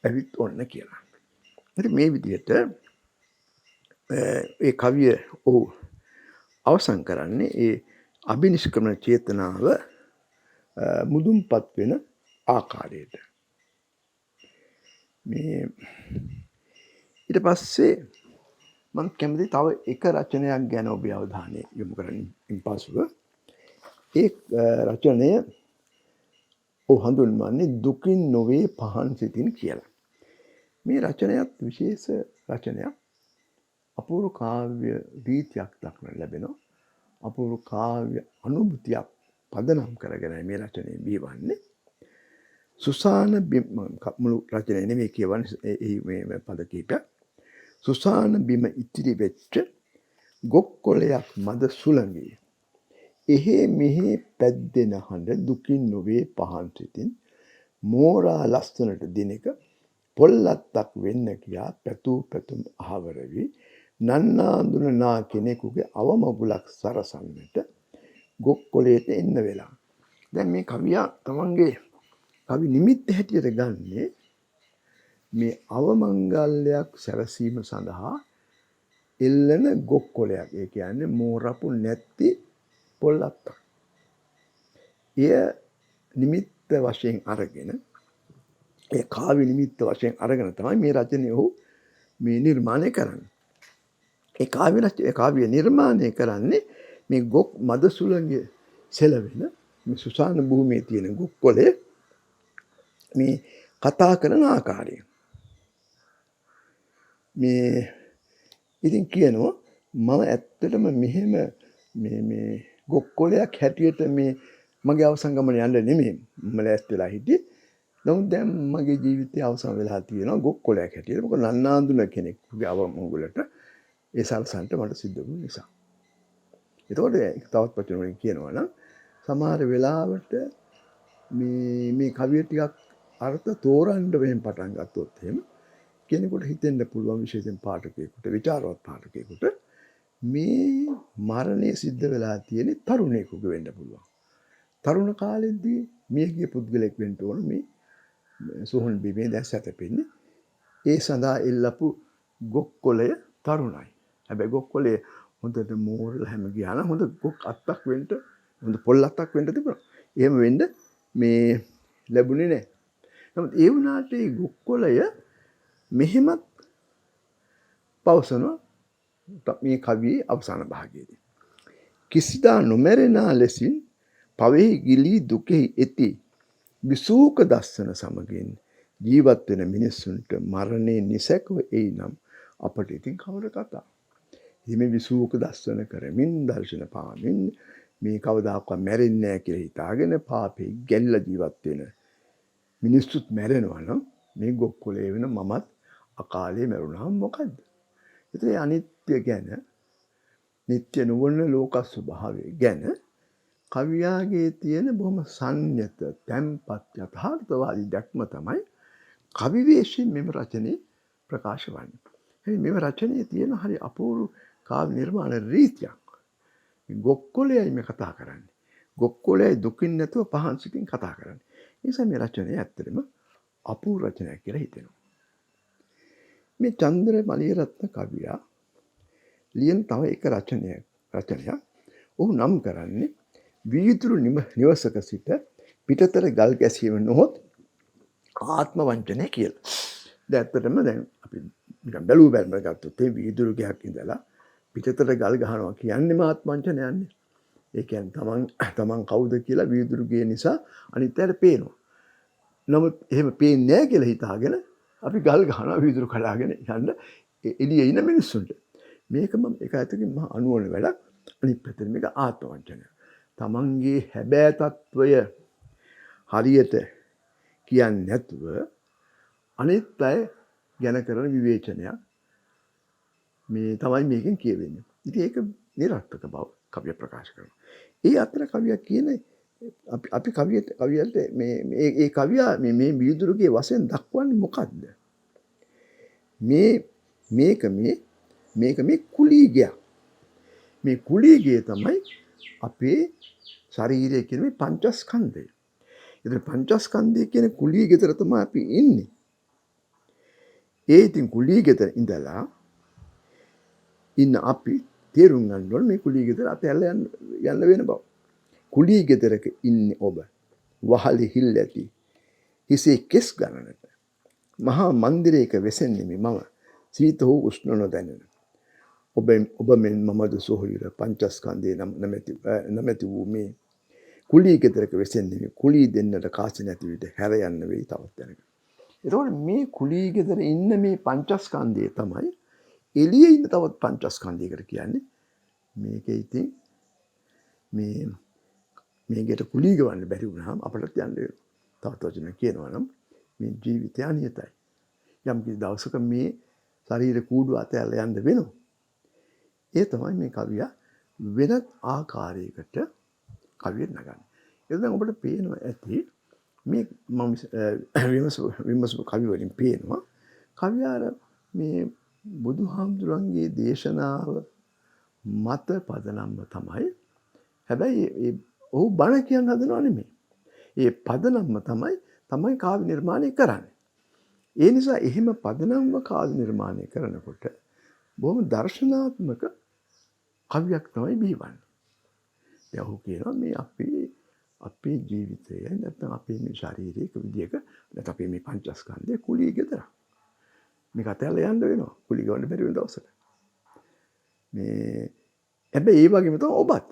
ඇවිත් ඔන්න කියලා. ඉතින් මේ විදිහට ඒ කවිය අවසන් කරන්නේ ඒ අභිනිෂ්ක්‍රමණ චේතනාව මුදුන්පත් වෙන ආකාරයට. මේ ඊට පස්සේ මම කැමති තව එක රචනයක් ගැන ඔබේ අවධානය යොමු කරන්න පසුව ඒ රචනය හඳුන්වන්නේ දුකින් නොවේ පහන් සිතින් කියලා. මේ රචනයත් විශේෂ රචනයක්. අපූර්ව කාව්‍ය රීතියක් දක්නට ලැබෙනවා. අපූර්ව කාව්‍ය අනුභූතියක් පදනම් කරගෙන මේ රචනය බිහිවන්නේ. සුසාන මුළු රචනය නෙමෙයි කියවන්නේ මේ පද කීපයක්. සුසාන බිම ඉතිරි වෙච්ච ගොක්කොලයක් මද සුළඟේ. එහෙ මෙහෙ පැද්දෙන හඬ දුකින් නොවේ පහන් සිතින් මෝරා ලස්සනට දිනක පොල්ලත්තක් වෙන්න කියා පැතූ පැතුම් අහවර වී නන්නාඳුන නා කෙනෙකුගේ අවමගුලක් සරසන්නට ගොක්කොලේට එන්න වෙලා. දැන් මේ කවියා තමන්ගේ කවි නිමිත්ත හැටියට ගන්නේ මේ අවමංගල්‍යයක් සැරසීම සඳහා එල්ලන ගොක්කොලයක්. ඒ කියන්නේ මෝරපු නැති පොල්ලත්තක්. එය නිමිත්ත වශයෙන් අරගෙන ඒ කාව්‍ය නිමිත්ත වශයෙන් අරගෙන තමයි මේ රචනය ඔහු මේ නිර්මාණය කරන්නේ. ඒ කාව්‍ය නිර්මාණය කරන්නේ මේ ගොක් මද සුළඟේ සෙලවෙන මේ සුසාන භූමියේ තියෙන ගොක්කොලේ මේ කතා කරන ආකාරය. මේ ඉතින් කියනවා මම ඇත්තටම මෙහෙම මේ ගොක්කොලයක් හැටියට මේ මගේ අවසන් ගමන යන්න නෙමෙයි මම ලෑස්ති වෙලා හිටියේ. නමුත් දැන් මගේ ජීවිතය අවසන් වෙලා තියෙනවා ගොක්කොලයක් හැටියට. මොකද නන්නාඳුන කෙනෙක්ගේ අවමංගුලට ඒ සල්සන්ට මට සිද්ධ වුණ නිසා. ඒතකොට තවත් වචන වලින් කියනවා නම් සමහර වෙලාවට මේ කවිය ටිකක් අර්ථ තෝරන්න වෙන පටන් ගත්තොත් එහෙම කෙනෙකුට හිතෙන්න පුළුවන් විශේෂයෙන් පාඨකයෙකුට විචාරවත් පාඨකයෙකුට මේ මරණය සිද්ධ වෙලා තියෙන තරුණයෙකුගේ වෙන්න පුළුවන්. තරුණ කාලෙදී මියගිය පුද්ගලෙක් වෙන්න ඕන මේ සෝහන් බිමේ දැන් සැතපෙන්නේ. ඒ සඳහා එල්ලපු ගොක්කොලය තරුණයි. හැබැයි ගොක්කොලේ හොඳට මෝරලා හැම ගියා නම් හොඳ ගොක් අත්තක් වෙන්න හොඳ පොල් අත්තක් වෙන්න තිබුණා. එහෙම වෙන්න මේ ලැබුණේ නැහැ. නමුත් ඒ වුණාට මේ ගොක්කොලය මෙහෙමත් පවසනවා මේ කවියේ අවසාන භාගයේදී. කිසිදා නොමැරෙනා ලෙසින් පවෙහි ගිලී දුකෙහි ඇති විසූක දස්සන සමගින් ජීවත් වෙන මිනිස්සුන්ට මරණේ නිසැකව එයි නම් අපට ඉතින් කවර කතා. හිම විසූක දස්සන කරමින් දර්ශන පාමින් මේ කවදාකවත් මැරෙන්නේ නැහැ කියලා හිතාගෙන පාපේ ගැල්ලා ජීවත් වෙන මිනිස්සුත් මැරෙනවා නම් මේ ගොක්කොලේ වෙන මමත් අකාලේ මැරුණාම මොකද්ද? ඒතර අනිත්‍ය ගැන නිත්‍ය නොවන ලෝක ස්වභාවය ගැන කවියාගේ තියෙන බොහොම සංයත තැම්පත් යථාර්ථවාදී දැක්ම තමයි කවි වේශයෙන් මෙම රචනයේ ප්‍රකාශ වන්නේ. මෙම රචනයේ තියෙන හරි අපූර්ව කාව්‍ය නිර්මාණ රීතියක්. ගොක්කොලෙයි මේ කතා කරන්නේ. ගොක්කොලෙයි දුකින් නැතුව පහන් සිතින් කතා කරන්නේ. ඒ නිසා මේ රචනය ඇත්තටම අපූර්ව රචනයක් කියලා හිතෙනවා. මේ චන්ද්‍ර මලියරත්න කවියා ලියන තව එක රචනයක් ඔහු නම් කරන්නේ වීදුරු නිවසක සිට පිටතර ගල් ගැසීම නොහොත් ආත්ම වංචනය කියලා. දැන් ඇත්තටම දැන් අපි නිකන් බැලුව බැලම ගත්තොත් මේ වීදුරු ගයක් ඉඳලා පිටතට ගල් ගහනවා කියන්නේ ආත්ම වංචනයන්නේ. ඒ කියන්නේ තමන් කවුද කියලා වීදුරු ගේ නිසා අනිත් අයට පේනවා. නමුත් එහෙම පේන්නේ නැහැ කියලා හිතාගෙන අපි ගල් ගහනවා වීදුරු කඩාගෙන යන්න එළියේ ඉන්න මිනිස්සුන්ට. මේක මම එක ඇතකින් මහා අනුවන වැඩක්. අනිත් පැත්තට මේක ආත්ම වංචනය. තමන්ගේ හැබෑ తত্ত্বය හරියට කියන්නේ නැතුව අනිත් අය ගැන කරන විවේචනයක් මේ තමයි මේකෙන් කියවෙන්නේ. ඉතින් ඒක නිරර්ථක බව කවිය ප්‍රකාශ කරනවා. ඒ අතර කවිය කියන්නේ අපි කවියට මේ කවියා මේ වීදුරුගේ වශයෙන් දක්වන්නේ මොකද්ද? මේක මේ කුලීගයක්. මේ කුලීගය තමයි අපේ ශරීරය කියන මේ පංචස්කන්ධය. ඉතින් පංචස්කන්ධය කියන කුලීගෙතර තමයි අපි ඉන්නේ. ඒ ඉතින් කුලීගෙතර ඉඳලා ඉන්න අපි තේරුම් ගන්න ඕනේ මේ කුලීගෙදර අතහැරලා යන්න වෙන බව. කුලීගෙදරක ඉන්නේ ඔබ. වහලි හිල් ඇති. හිසේ කෙස් ගණනට. මහා මන්දිරයක වෙසෙන්නේ මම. සීත හෝ උෂ්ණ නොදැනෙන. ඔබ මෙන් මමද සොහොයුර පංචස්කන්ධේ නැමැති වූ මේ කුලීගෙදරක වෙසෙන්නේ කුලී දෙන්නට කාසි නැති විට හැර යන්න වෙයි තවත් දැනග. ඒතකොට මේ කුලීගෙදර ඉන්න මේ පංචස්කන්ධය තමයි එළියේ ඉන්න තවත් පංචස්කන්ධයකට කියන්නේ. මේකේ ඉතින් මේකට කුලී ගවන්න බැරි වුණාම අපිට යන්න තවත් වචන කියනවා නම් මේ ජීවිතය අනියතයි. යම් කිසි දවසක මේ ශරීර කූඩුව අතහැරලා යන්න වෙනවා. ඒ තමයි මේ කවියා වෙනත් ආකාරයකට කවිය නගන්නේ. ඒක දැන් ඔබට පේනවා ඇති මේ මම විමසපු කවි වලින් පේනවා කවියාර මේ බුදුහාමුදුරන්ගේ දේශනාව මත පදනම්ම තමයි. හැබැයි ඔහු බණ කියන්න හදනව නෙමෙයි. ඒ පදනම්ම තමයි කාව්‍ය නිර්මාණය කරන්නේ. ඒ නිසා එහෙම පදනම්ම කාව්‍ය නිර්මාණය කරනකොට බොහොම දර්ශනාත්මක කවියක් තමයි බිහිවන්නේ. දැන් ඔහු කියනවා මේ අපේ ජීවිතය නැත්නම් අපේ මේ ශාරීරික විදියක නැත්නම් අපේ මේ පංචස්කන්ධය කුලී ගෙදර. මේක අතහැරලා යන්න වෙනවා. කුලී ගවන්න බැරි වෙන දවසට. හැබැයි ඒ වගේම තමයි ඔබත්.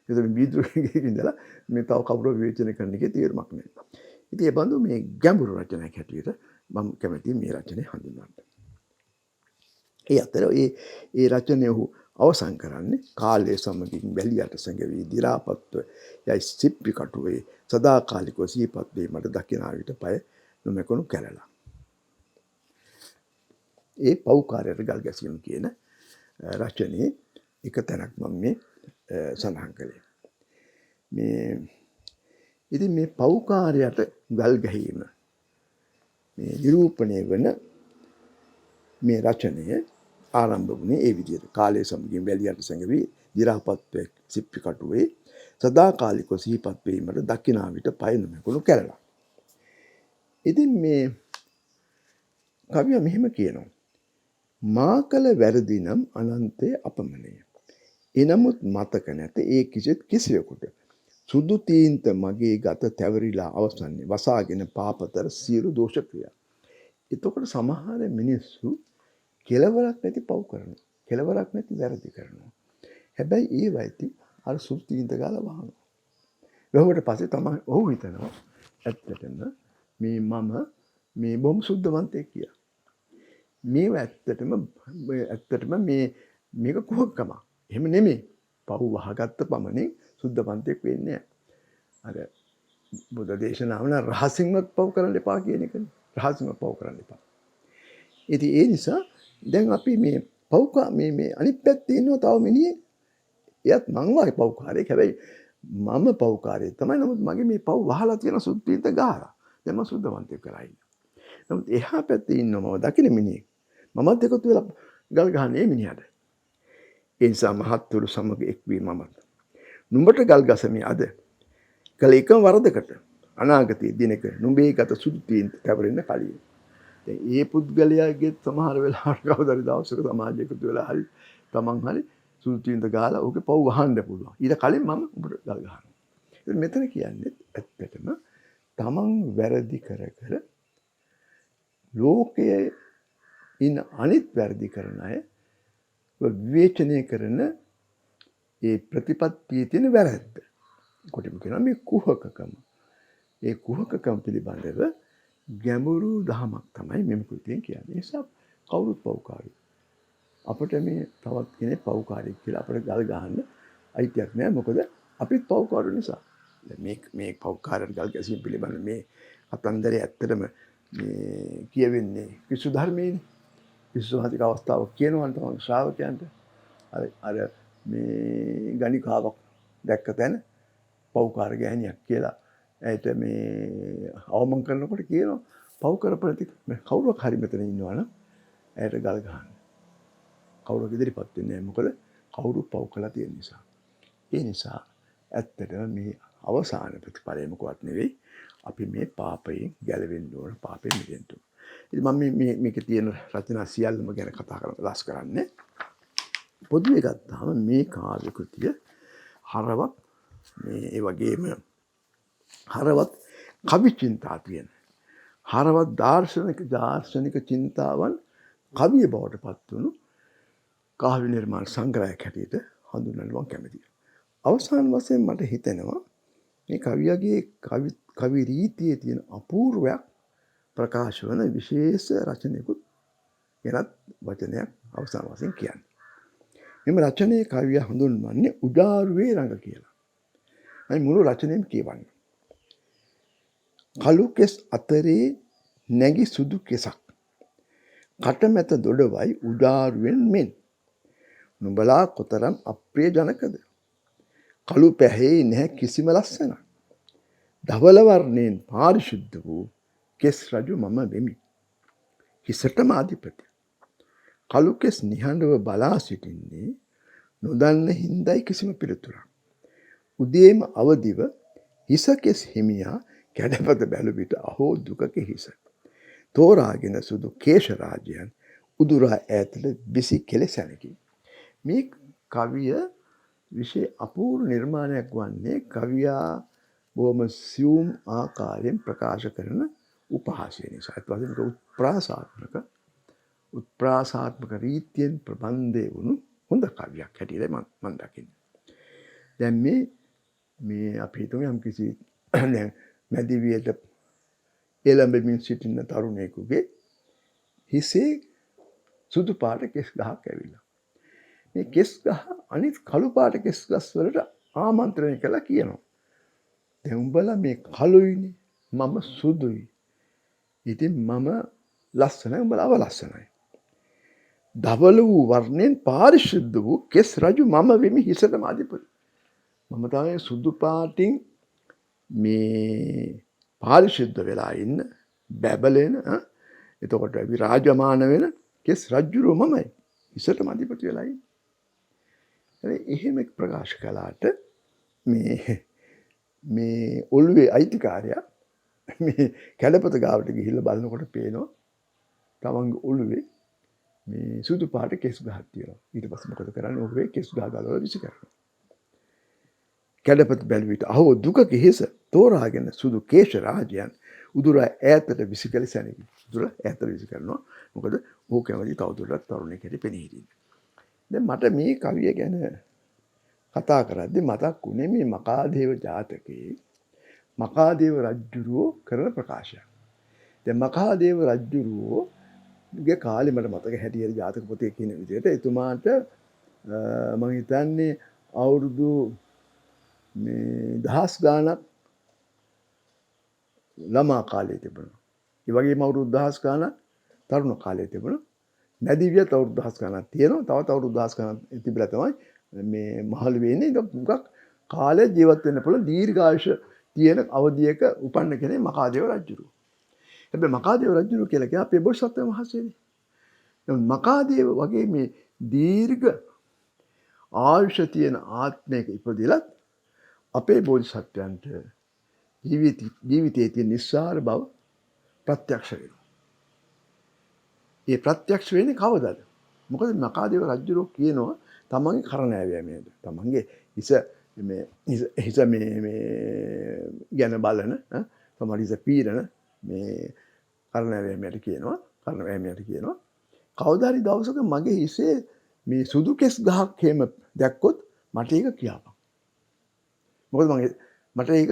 ඒතර බීදුරුගේ ඉඳලා මේ තව කවුරු විවේචනය කරන එකේ තීරමක් නැහැ. ඉතින් ඒ බඳු මේ ගැඹුරු රචනයක් හැටියට මම කැමතියි මේ රචනය හඳුන්වන්න. ඒ අතර ඒ රචනය ඔහු අවසන් කරන්නේ කාලයේ සමගින් වැලියට සැඟවී දි รา පත්ව යයි සිප්පි කටුවේ සදාකාලිකව සිහිපත් වීමට දකිනා විට පය නොමැකුණු කැලලා. ඒ පෞකාරයට ගල් ගැසීම කියන රචනයේ එක තැනක් මම මේ සඳහන් කළේ. ඉතින් මේ පෞකාරයට ගල් ගැහිම මේ නිරූපණය වන මේ රචනය ආරම්භ වුණේ ඒ විදිහට. කාලයේ සමගින් වැලියට සැඟවී දි รา පත්ව සිප්පි කටුවේ සදාකාලිකව සිහිපත් වීමට දකිනා විට පය නොමැකුණු කැලලා. ඉතින් මේ කවියා මෙහෙම කියනවා. මා කළ වැරදි නම් අනන්තය අපමණය. එනමුත් මතක නැත ඒ කිසිත් කිසිවෙකුට. සුදු තීන්ත මගේ ගත තැවරිලා අවසන්නේ වසාගෙන පාපතර සියලු දෝෂ ක්‍රියා. එතකොට සමහර මිනිස්සු කෙලවරක් නැති පව් කරනවා. කෙලවරක් නැති වැරදි කරනවා. හැබැයි ඒ වයිති අර සුදු තීන්ත ගාලා වහනවා. වැහුවට පස්සේ තමයි ඔහු හිතනවා ඇත්තටම මේ මම මේ බොහොම සුද්ධවන්තයෙක් කියලා. මේව ඇත්තටම මේක කුහකකම. එහෙම නෙමෙයි. පව් වහගත්ත පමණින් සුද්ධවන්තයෙක් වෙන්නේ නැහැ. අර බුද්ධ දේශනාවන රහසින්වත් පව් කරන්න එපා කියන එකනේ. රහසින්වත් පව් කරන්න එපා. ඉතින් ඒ නිසා දැන් අපි මේ මේ අනිත් පැත්තේ ඉන්නවා තව මිනිහෙක්. එයත් මං වගේ පව්කාරයෙක්. හැබැයි මම පව්කාරයෙක් තමයි. නමුත් මගේ මේ පව් වහලා තියෙන සුද්ධීන්ත ගහලා. දැන් මම සුද්ධවන්තයෙක් කරලා ඉන්නවා. නමුත් එහා පැත්තේ ඉන්නවා මම දකින මිනිහෙක්. මමත් එකතු වෙලා ගල් ගහන්නේ මිනිහට. ඒ නිසා මහත්තුරු සමග එක්වීම මමත්. නුඹට ගල් ගසමි අද. කල එකම වරදකට අනාගතයේ දිනක නුඹේ ගත සුද්ධීන්ත පැවරෙන්න කලින්. දැන් ඒ පුද්ගලයාගේ සමහර වෙලාවට කවදාද දවසක සමාජයකට වෙලා හරි තමන් හරි සුද්ධීන්ත ගහලා ඕකේ පව් වහන්න පුළුවන්. ඊට කලින් මම උඹට ගල් ගහනවා. ඉතින් මෙතන කියන්නේ ඇත්තටම තමන් වැරදි කර ලෝකයේ ඉන්න අනිත් වැරදි කරන අය විවේචනය කරන ඒ ප්‍රතිපත්තියේ තියෙන වැරද්ද. කොටිම කියනවා මේ කුහකකම. ඒ කුහකකම පිළිබඳව ගැඹුරු දහමක් තමයි මෙම කෘතියෙන් කියන්නේ. ඒ නිසා කවුරුත් පව්කාරයි. අපිට මේ තවත් කෙනෙක් පව්කාරයෙක් කියලා අපිට ගල් ගහන්න අයිතියක් නෑ. මොකද අපිත් පව්කාරු නිසා. මේ පව්කාරයට ගල් ගැසීම පිළිබඳ මේ කතන්දරේ ඇත්තටම මේ කියවෙන්නේ විසු ධර්මයේනේ. විශ්වාසික අවස්ථාවක් කියනවා තමයි ශ්‍රාවකයන්ට. අර මේ ගණිකාවක් දැක්ක තැන පව්කාර ගෑණියක් කියලා ඇයට මේ අවමන් කරනකොට කියනවා පව් කරපරති කවුරුවක් හරි මෙතන ඉන්නවනම් ඇයට ගල් ගහන්න. කවුරුක් ඉදිරිපත් වෙන්නේ නැහැ. මොකද කවුරු පව් කළා තියෙන නිසා. ඒ නිසා ඇත්තටම මේ අවසාන ප්‍රතිඵලය මොකවත් නෙවෙයි. අපි මේ පාපයෙන් ගැලවෙන්න ඕන, පාපයෙන් මිදෙන්න ඕන. ඉතින් මම මේකේ තියෙන රචනා සියල්ලම ගැන කතා කරලා කරන්නේ. පොදුවේ ගත්තාම මේ කාව්‍ය කෘතිය හරවත් මේ ඒ වගේම හරවත් කවි චින්තා තියෙන. හරවත් දාර්ශනික චින්තාවන් කවිය බවට පත් වුණු කාව්‍ය නිර්මාණ සංග්‍රහයක් හැටියට හඳුන්වන්න මම කැමතියි. අවසාන වශයෙන් මට හිතෙනවා මේ කවියගේ කවි රීතියේ තියෙන අපූර්වයක් ප්‍රකාශ වන විශේෂ රචනයකුත් වෙනත් වචනයක් අවසාන වශයෙන් කියන්නේ. මෙම රචනයේ කවිය හඳුන්වන්නේ උඩාරුවේ රඟ කියලා. මම මුළු රචනයම කියවන්නේ. කළු කෙස් අතරේ නැගි සුදු කෙසක්. කටමැත දොඩවයි උඩාරුවෙන් මෙන්. නුඹලා කොතරම් අප්‍රිය ජනකද? කළු පැහැේ නැහැ කිසිම ලස්සනක්. ධවල වර්ණයෙන් පාරිශුද්ධ වූ කෙස් රජු මම වෙමි. හිසටම අධිපති. කළු කෙස් නිහඬව බලා සිටින්නේ නොදන්න හින්දයි කිසිම පිළිතුරක්. උදේම අවදිව හිස කෙස් හිමියා කැඩපත බැලු විට අහෝ දුකක හිස. තෝරාගෙන සුදු කේශ රාජයන් උදුරා ඈතට බිසි කෙලෙසැනකි. මේ කවිය විශේෂ අපූර්ව නිර්මාණයක් වන්නේ කවියා බොහොම සියුම් ආකාරයෙන් ප්‍රකාශ කරන උපහාසය නිසා. ඒත් වශයෙන් උත්ප්‍රාසාත්මක රීතියෙන් ප්‍රබන්ධය වුණු හොඳ කවියක් හැටියට මම දකින්නේ. දැන් මේ අපි හිතමු යම් කිසි දැන් මැදිවියට එළඹෙමින් සිටින තරුණයෙකුගේ හිසේ සුදු පාට කෙස් ගහක් ඇවිල්ලා. මේ කෙස් ගහ අනිත් කළු පාට කෙස් ගස් වලට ආමන්ත්‍රණය කළා කියනවා. දැන් උඹලා මේ කළුයිනේ මම සුදුයි. ඉතින් මම ලස්සනයි උඹලා අවලස්සනයි. ධවල වූ වර්ණයෙන් පාරිශුද්ධ වූ කෙස් රජු මම වෙමි හිසටම අධිපති. මම තමයි සුදු පාටින් මේ පාරිශුද්ධ වෙලා ඉන්න බැබලෙන එතකොට විරාජමාන වෙන කෙස් රජුරෝ මමයි හිසටම අධිපති වෙලා ඉන්නේ. එහෙම ප්‍රකාශ කළාට මේ ඔළුවේ අයිතිකාරයා මේ කැඩපත ගාවට ගිහිල්ලා බලනකොට පේනවා තමන්ගේ ඔළුවේ මේ සුදු පාට කෙස් ගහක් තියෙනවා. ඊට පස්සේ මොකද කරන්නේ? ඔළුවේ කෙස් ගහ ගලවලා විසි කරනවා. කැඩපත බැලුවිට අහෝ දුකක හිස තෝරාගෙන සුදු කේශ රාජයන් උදුරා ඈතට විසි කළ සැනකි. උදුරා ඈතට විසි කරනවා. මොකද ਉਹ කැමති තවදුරටත් තරුණයෙක් හැටි පෙනී හිටින්න. දැන් මට මේ කවිය ගැන කතා කරද්දී මතක් වුණේ මේ මකාදේව ජාතකයේ මකාදේව රජුරෝ කරන ප්‍රකාශයක්. දැන් මකාදේව රජුගේ කාලේ මට මතක හැටියට ජාතක පොතේ කියන විදිහට එතුමාට මම හිතන්නේ අවුරුදු මේ දහස් ගාණක් ළමා කාලේ තිබුණා. ඒ වගේම අවුරුදු දහස් ගාණක් තරුණ කාලේ තිබුණා. නැදිවියත් අවුරුදු දහස් ගාණක් තියෙනවා. තවත් අවුරුදු දහස් ගාණක් තිබිලා තමයි මේ මහලු වෙන්නේ. ඒක මුගක් කාලේ ජීවත් වෙන්න පුළුවන් දීර්ඝායුෂ තියෙන අවධියක උපන්න කෙනෙක් මකාදේව රජුරු. හැබැයි මකාදේව රජුරු කියලා කියන්නේ අපේ බෝසත්ත්ව මහසේනේ. නමුත් මකාදේව වගේ මේ දීර්ඝ ආයුෂ තියෙන ආත්මයක ඉපදිලත් අපේ බෝධිසත්වයන්ට ජීවිතයේ තියෙන නිස්සාර බව ප්‍රත්‍යක්ෂ වෙනවා. ඒ ප්‍රත්‍යක්ෂ වෙන්නේ කවදද? මොකද මකාදේව රජුරෝ කියනවා තමන්ගේ කරණෑවීමේද තමන්ගේ හිස මේ ගැන බලන තමන් හිස පීරන මේ කරණෑවීමේට කියනවා කවදා හරි දවසක මගේ හිසේ මේ සුදු කෙස් ගහක් එහෙම දැක්කොත් මට ඒක කියපන්. මොකද මට ඒක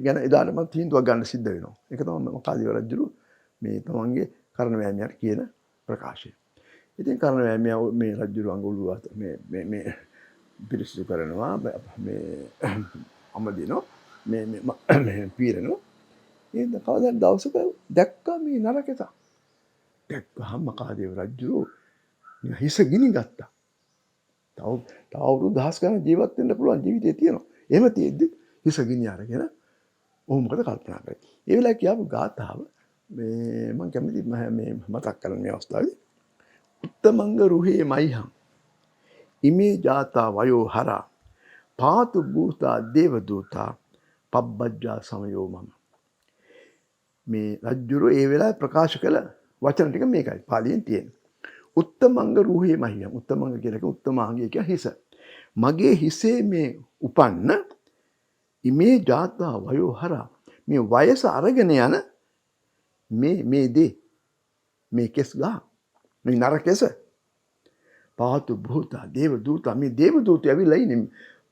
ගැන එදාට මම තීන්දුවක් ගන්න සිද්ධ වෙනවා. ඒක තමයි මකාදේව රජුරෝ මේ තමන්ගේ කරණෑවීමේට කියන ප්‍රකාශය. ඉතින් කරණෑවීමේ මේ රජුරෝ අඟුලුව මේ පිරිසිදු කරනවා මේ අමදිනෝ මේ පීරනවා. ඉතින් කවදා දවසක දැක්කා මේ නරකෙත. දැක්කහම මකාදේව රජුරෝ හිස ගිනි ගත්තා. තව අවුරුදු දහස් ගණන් ජීවත් වෙන්න පුළුවන් ජීවිතේ තියෙනවා. එහෙම තියෙද්දි හිස ගිනි අරගෙන ඔහු මොකද කල්පනා කරේ? ඒ වෙලාවේ කියපු ගාථාව මේ මම කැමති මේ මතක් කරන මේ අවස්ථාවේ උත්තමංග රුහේ මයිහං ඉමේ ජාතා වයෝ හරා පාතු භූතා දේවදූතා පබ්බජ්ජා සමයෝ මම. මේ රජුරෝ ඒ වෙලාවේ ප්‍රකාශ කළ වචන ටික මේකයි පාලියෙන් තියෙන්නේ. උත්තමංග රුහේ මහියම්. උත්තමංග කියන්නේ උත්තමාංගය කියන හිස. මගේ හිසේ මේ උපන්න ඉමේ ජාතා වයෝ හරා මේ වයස අරගෙන යන මේ දේ මේ කෙස් ගහ මේ නරකෙස පාතු භූතා දේවදූතා මේ දේවදූතය ඇවිල්ලා ඉන්නේ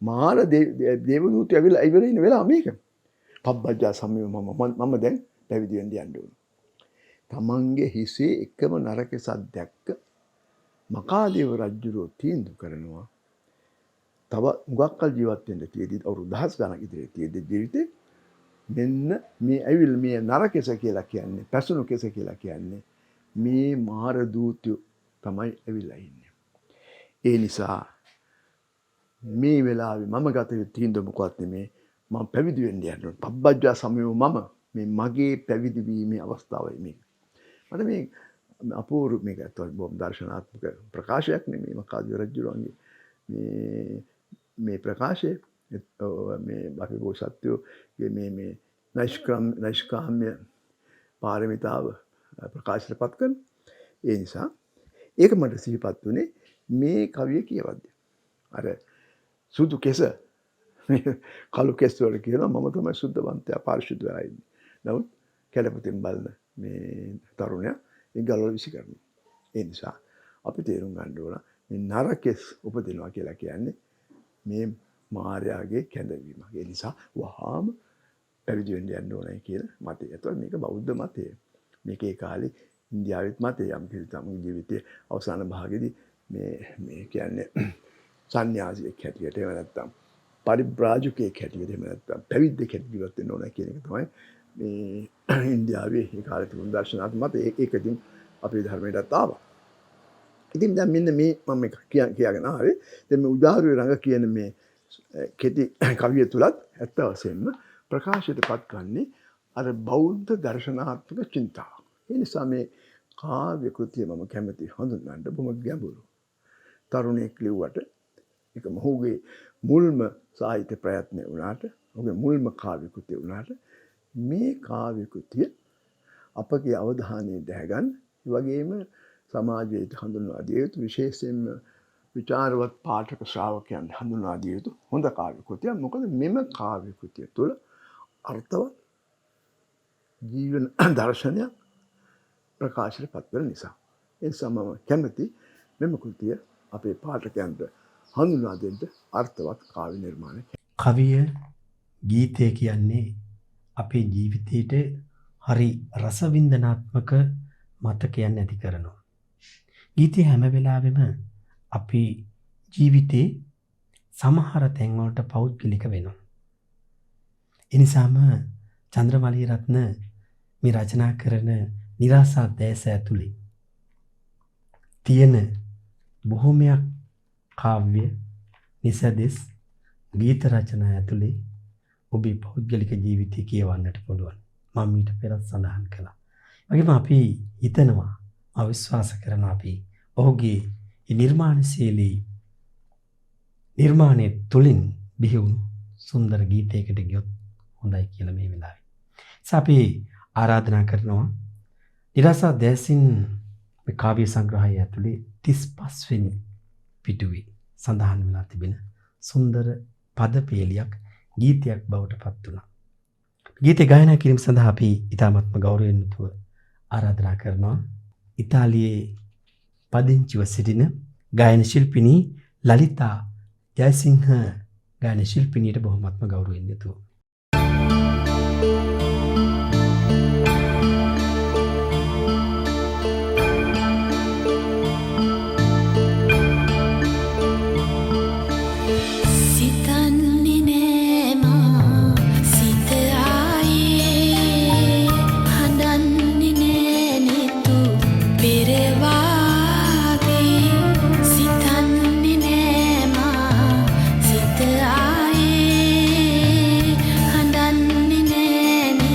මාර දේවදූතය ඇවිල්ලා ඉවර ඉන්න වෙලාව මේක. පබ්බජ්ජා සමය මම දැන් පැවිදි වෙන්න යන්න ඕන. තමන්ගේ හිසේ එකම නරකෙසක් දැක්ක මකාදේව රජුරෝ තීන්දුව කරනවා. තව උගක්කල් ජීවත් වෙන්න තියෙදි අවුරුදු දහස් ගණන් ඉදිරියේ තියෙදි ජීවිතේ මෙන්න මේ ඇවිල් මේ නරකෙස කියලා කියන්නේ පැසුණු කෙස කියලා කියන්නේ මේ මාර දූතයෝ තමයි ඇවිල්ලා ඉන්නේ. ඒ නිසා මේ වෙලාවේ මම ගත යුතු තීන්දුව මොකක්ද නෙමේ මම පැවිදි වෙන්න යනවා. පබ්බජ්ජා සමයෝ මම මේ මගේ පැවිදි වීමේ අවස්ථාවයි මේක. මට මේ අපූර්ව මේක බොහොම දර්ශනාත්මක ප්‍රකාශයක් නෙමෙයි මකාදේව රජුගේ මේ ප්‍රකාශය මේ අපේ බෝසත්වෝ මේ නෛෂ්කාම්‍ය පාරමිතාව ප්‍රකාශයටපත් කරන. ඒ නිසා ඒක මට සිහිපත් වුණේ මේ කවිය කියවද්දී. අර සුදු කෙස කළු කෙස් වල කියනවා මම තමයි සුද්ධවන්තයා පාරිශුද්ධ වෙලා ඉන්නේ. නමුත් කැලපතින් බලන මේ තරුණයා ඒ ගලවල විසි කරනවා. ඒ නිසා අපි තේරුම් ගන්න ඕන මේ නරකෙස් උපදිනවා කියලා කියන්නේ මේ මායාවේ කැඳවීමක්. ඒ නිසා වහාම පැවිදි වෙන්න යන්න ඕනයි කියලා මතය. ඒතකොට මේක බෞද්ධ මතය. මේකේ කාලේ ඉන්දියාවෙත් මතය යම් කිසි තමගේ ජීවිතයේ අවසාන භාගයේදී මේ කියන්නේ සන්‍යාසියෙක් හැටියට එහෙම නැත්නම් පරිබ්‍රාජකයෙක් හැටියට එහෙම නැත්නම් පැවිද්දෙක් හැටියට ජීවත් වෙන්න ඕනයි කියන එක තමයි මේ ඉන්දියාවේ ඒ කාලේ තිබුණු දර්ශනාත්මක මත ඒකකින් අපේ ධර්මයටත් ආවා. ඉතින් දැන් මෙන්න මේ මම කියාගෙන ආවේ දැන් මේ උදාහරණේ රඟ කියන මේ කෙටි කවිය තුලත් ඇත්ත වශයෙන්ම ප්‍රකාශයටපත් කරන්නේ අර බෞද්ධ දර්ශනාත්මක චින්තාව. ඒ නිසා මේ කාව්‍ය කෘතිය මම කැමති හඳුන්වන්න බොහොම ගැඹුරු. තරුණයෙක් ලිව්වට ඒක මොහුගේ මුල්ම සාහිත්‍ය ප්‍රයත්නය වුණාට ඔහුගේ මුල්ම කාව්‍ය කෘතිය වුණාට මේ කාව්‍ය කෘතිය අපගේ අවධානය දැහැගන්න ඒ වගේම සමාජයට හඳුන්වා දිය යුතු විශේෂයෙන්ම විචාරවත් පාඨක ශ්‍රාවකයන් හඳුන්වා දිය යුතු හොඳ කාව්‍ය කෘතියක්. මොකද මෙම කාව්‍ය කෘතිය තුළ අර්ථවත් ජීවන දර්ශනයක් ප්‍රකාශයට පත් වෙන නිසා. ඒ නිසා මම කැමති මෙම කෘතිය අපේ පාඨකයන්ට හඳුන්වා දෙන්න අර්ථවත් කාව්‍ය නිර්මාණයක්. කවිය ගීතය කියන්නේ අපේ ජීවිතයට හරි රසවින්දනාත්මක මතකයන් ඇති කරනවා. ගීතය හැම වෙලාවෙම අපි ජීවිතේ සමහර තැන්වලට පෞද්ගලික වෙනවා. එනිසාම චන්ද්‍රමලී රත්න මේ රචනා කරන නිරාසා දැස ඇතුලේ තියෙන බොහොමයක් කාව්‍ය නිසදෙස් ගීත රචනා ඇතුලේ ඔබේ පෞද්ගලික ජීවිතය කියවන්නට පුළුවන්. මම ඊට පෙරත් සඳහන් කළා. වගේම අපි හිතනවා, අවිශ්වාස කරනවා අපි ඔහුගේ නිර්මාණශීලී නිර්මාණය තුලින් බිහිවුණු සුන්දර ගීතයකට ගියොත් හොඳයි කියලා මේ වෙලාවේ. අපි ආරාධනා කරනවා නිරාසා දැසින් මේ කාව්‍ය සංග්‍රහය ඇතුලේ 35 වෙනි පිටුවේ සඳහන් වෙලා තිබෙන සුන්දර පද පේලියක් ගීතයක් බවට පත් වුණා. ගීතය ගායනා කිරීම සඳහා අපි ඉතාමත්ම ගෞරවයෙන් යුතුව ආරාධනා කරනවා ඉතාලියේ පදිංචිව සිටින ගායන ශිල්පිනී ලලිතා ජයසිංහ ගායන ශිල්පිනියට බොහොමත්ම ගෞරවයෙන් යුතුව. සිත ආයේ හඳන්නේ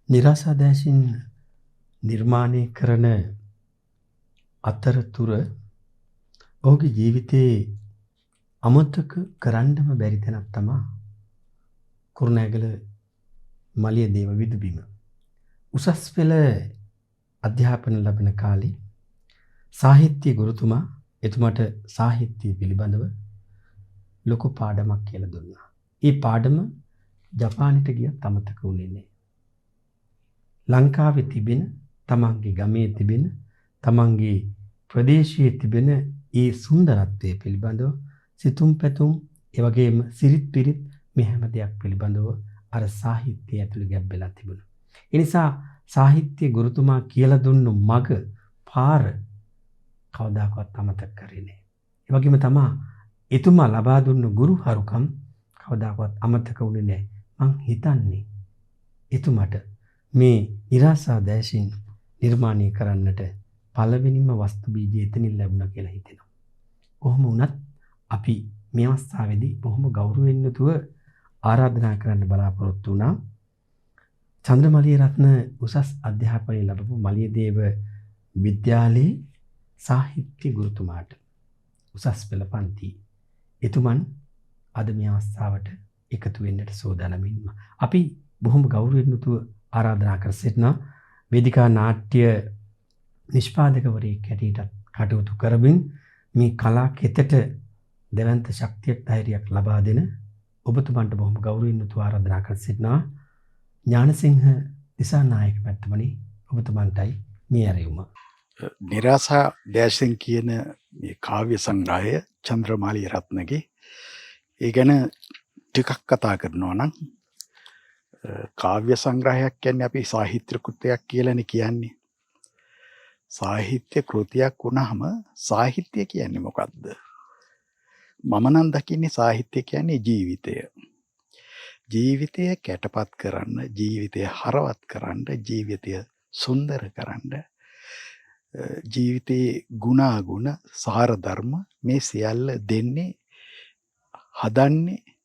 නිරාසාදෑසින් නිර්මාණය කරන අතරතුර ඔහුගේ ජීවිතයේ අමතක කරන්නම බැරි තැනක් තමයි කුරුණෑගල මලියදේව විදුබිම. උසස් පෙළ අධ්‍යාපන ලබන කාලේ සාහිත්‍ය ගුරුතුමා එතුමාට සාහිත්‍ය පිළිබඳව ලොකු පාඩමක් කියලා දුන්නා. ඒ පාඩම ජපානයට ගියත් අමතක වුණේ නැහැ. ලංකාවේ තිබෙන තමන්ගේ ගමේ තිබෙන තමන්ගේ ප්‍රදේශයේ තිබෙන ඒ සුන්දරත්වය පිළිබඳව සිතුම් පැතුම් ඒ වගේම සිරිත් පිරිත් මේ හැම දෙයක් පිළිබඳව අර සාහිත්‍යය ඇතුළේ ගැබ්බෙලා තිබුණා. ඒ නිසා සාහිත්‍ය ගුරුතුමා කියලා දුන්නු මග පාර කවදාකවත් අමතක කරේ නැහැ. ඒ වගේම තමයි එතුමා ලබා දුන්නු ගුරුහරුකම් කවදාකවත් අමතක වුණේ නැහැ. මං හිතන්නේ එතුමාට මේ ඉරාසා දැසින් නිර්මාණය කරන්නට පළවෙනිම වස්තු බීජය එතනින් ලැබුණා කියලා හිතෙනවා. කොහොම වුණත් අපි මේ අවස්ථාවේදී බොහොම ගෞරවයෙන් යුතුව ආරාධනා කරන්න බලාපොරොත්තු වුණා. චන්ද්‍රමලිය රත්න උසස් අධ්‍යාපනය ලැබපු මලියදේව විද්‍යාලයේ සාහිත්‍ය ගුරුතුමාට උසස් පෙළ පන්ති එතුමන් අද මේ අවස්ථාවට එකතු වෙන්නට සූදානමින්ම අපි බොහොම ගෞරවයෙන් යුතුව ආරාධනා කර සිටිනා වේදිකා නාට්‍ය නිෂ්පාදකවරයෙක් හැටියට කටයුතු කරමින් මේ කලා කෙතට දෙවන්ත ශක්තියක් ධෛර්යයක් ලබා දෙන ඔබතුමන්ට බොහොම ගෞරවයෙන් යුතුව ආරාධනා කර සිටිනා ඥානසිංහ දිසානායක මැතිතුමනි ඔබතුමන්ටයි මේ ඇරයුම. නිරාසා දැසින් කියන මේ කාව්‍ය සංග්‍රහය චන්ද්‍රමාලී රත්නගේ ඒ ගැන ටිකක් කතා කරනවා නම් කාව්‍ය සංග්‍රහයක් කියන්නේ අපි සාහිත්‍ය කෘතියක් කියලානේ කියන්නේ. සාහිත්‍ය කෘතියක් වුණාම සාහිත්‍ය කියන්නේ මොකක්ද? මම නම් දකින්නේ සාහිත්‍ය කියන්නේ ජීවිතය. ජීවිතය කැටපත් කරන්න, ජීවිතය හරවත් කරන්න, ජීවිතය සුන්දර කරන්න, ජීවිතයේ ගුණාගුණ සාර ධර්ම මේ සියල්ල දෙන්නේ හදන්නේ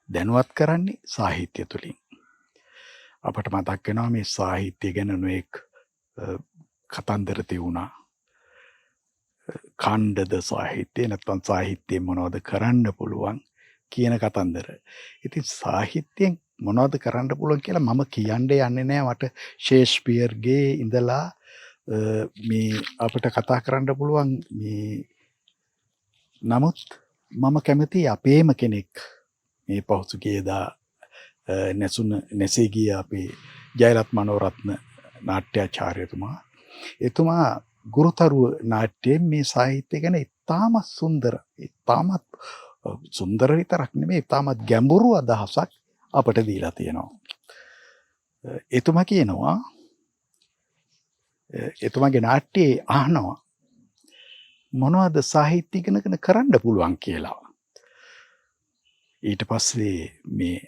දැනුවත් කරන්නේ සාහිත්‍ය තුලින්. අපට මතක් වෙනවා මේ සාහිත්‍ය ගැන නොඑක් කතන්දර තියුණා. ඛණ්ඩද සාහිත්‍ය නැත්නම් සාහිත්‍යයෙන් මොනවද කරන්න පුළුවන් කියන කතන්දර. ඉතින් සාහිත්‍යයෙන් මොනවද කරන්න පුළුවන් කියලා මම කියන්න යන්නේ නැහැ. මට ෂේක්ස්පියර්ගේ ඉඳලා මේ අපිට කතා කරන්න පුළුවන් මේ නමුත් මම කැමති අපේම කෙනෙක් මේ පහසුගියදා නැසී ගිය අපේ ජයලත් මනෝරත්න නාට්‍යාචාර්යතුමා එතුමා ගුරුතරුව නාට්‍යයෙන් මේ සාහිත්‍ය ගැන ඉතාමත් සුන්දර විතරක් නෙමෙයි ඉතාමත් ගැඹුරු අදහසක් අපට දීලා තියෙනවා. එතුමා කියනවා එතුමාගේ නාට්‍යයේ අහනවා මොනවද සාහිත්‍ය ඉගෙනගෙන කරන්න පුළුවන් කියලා. ඊට පස්සේ මේ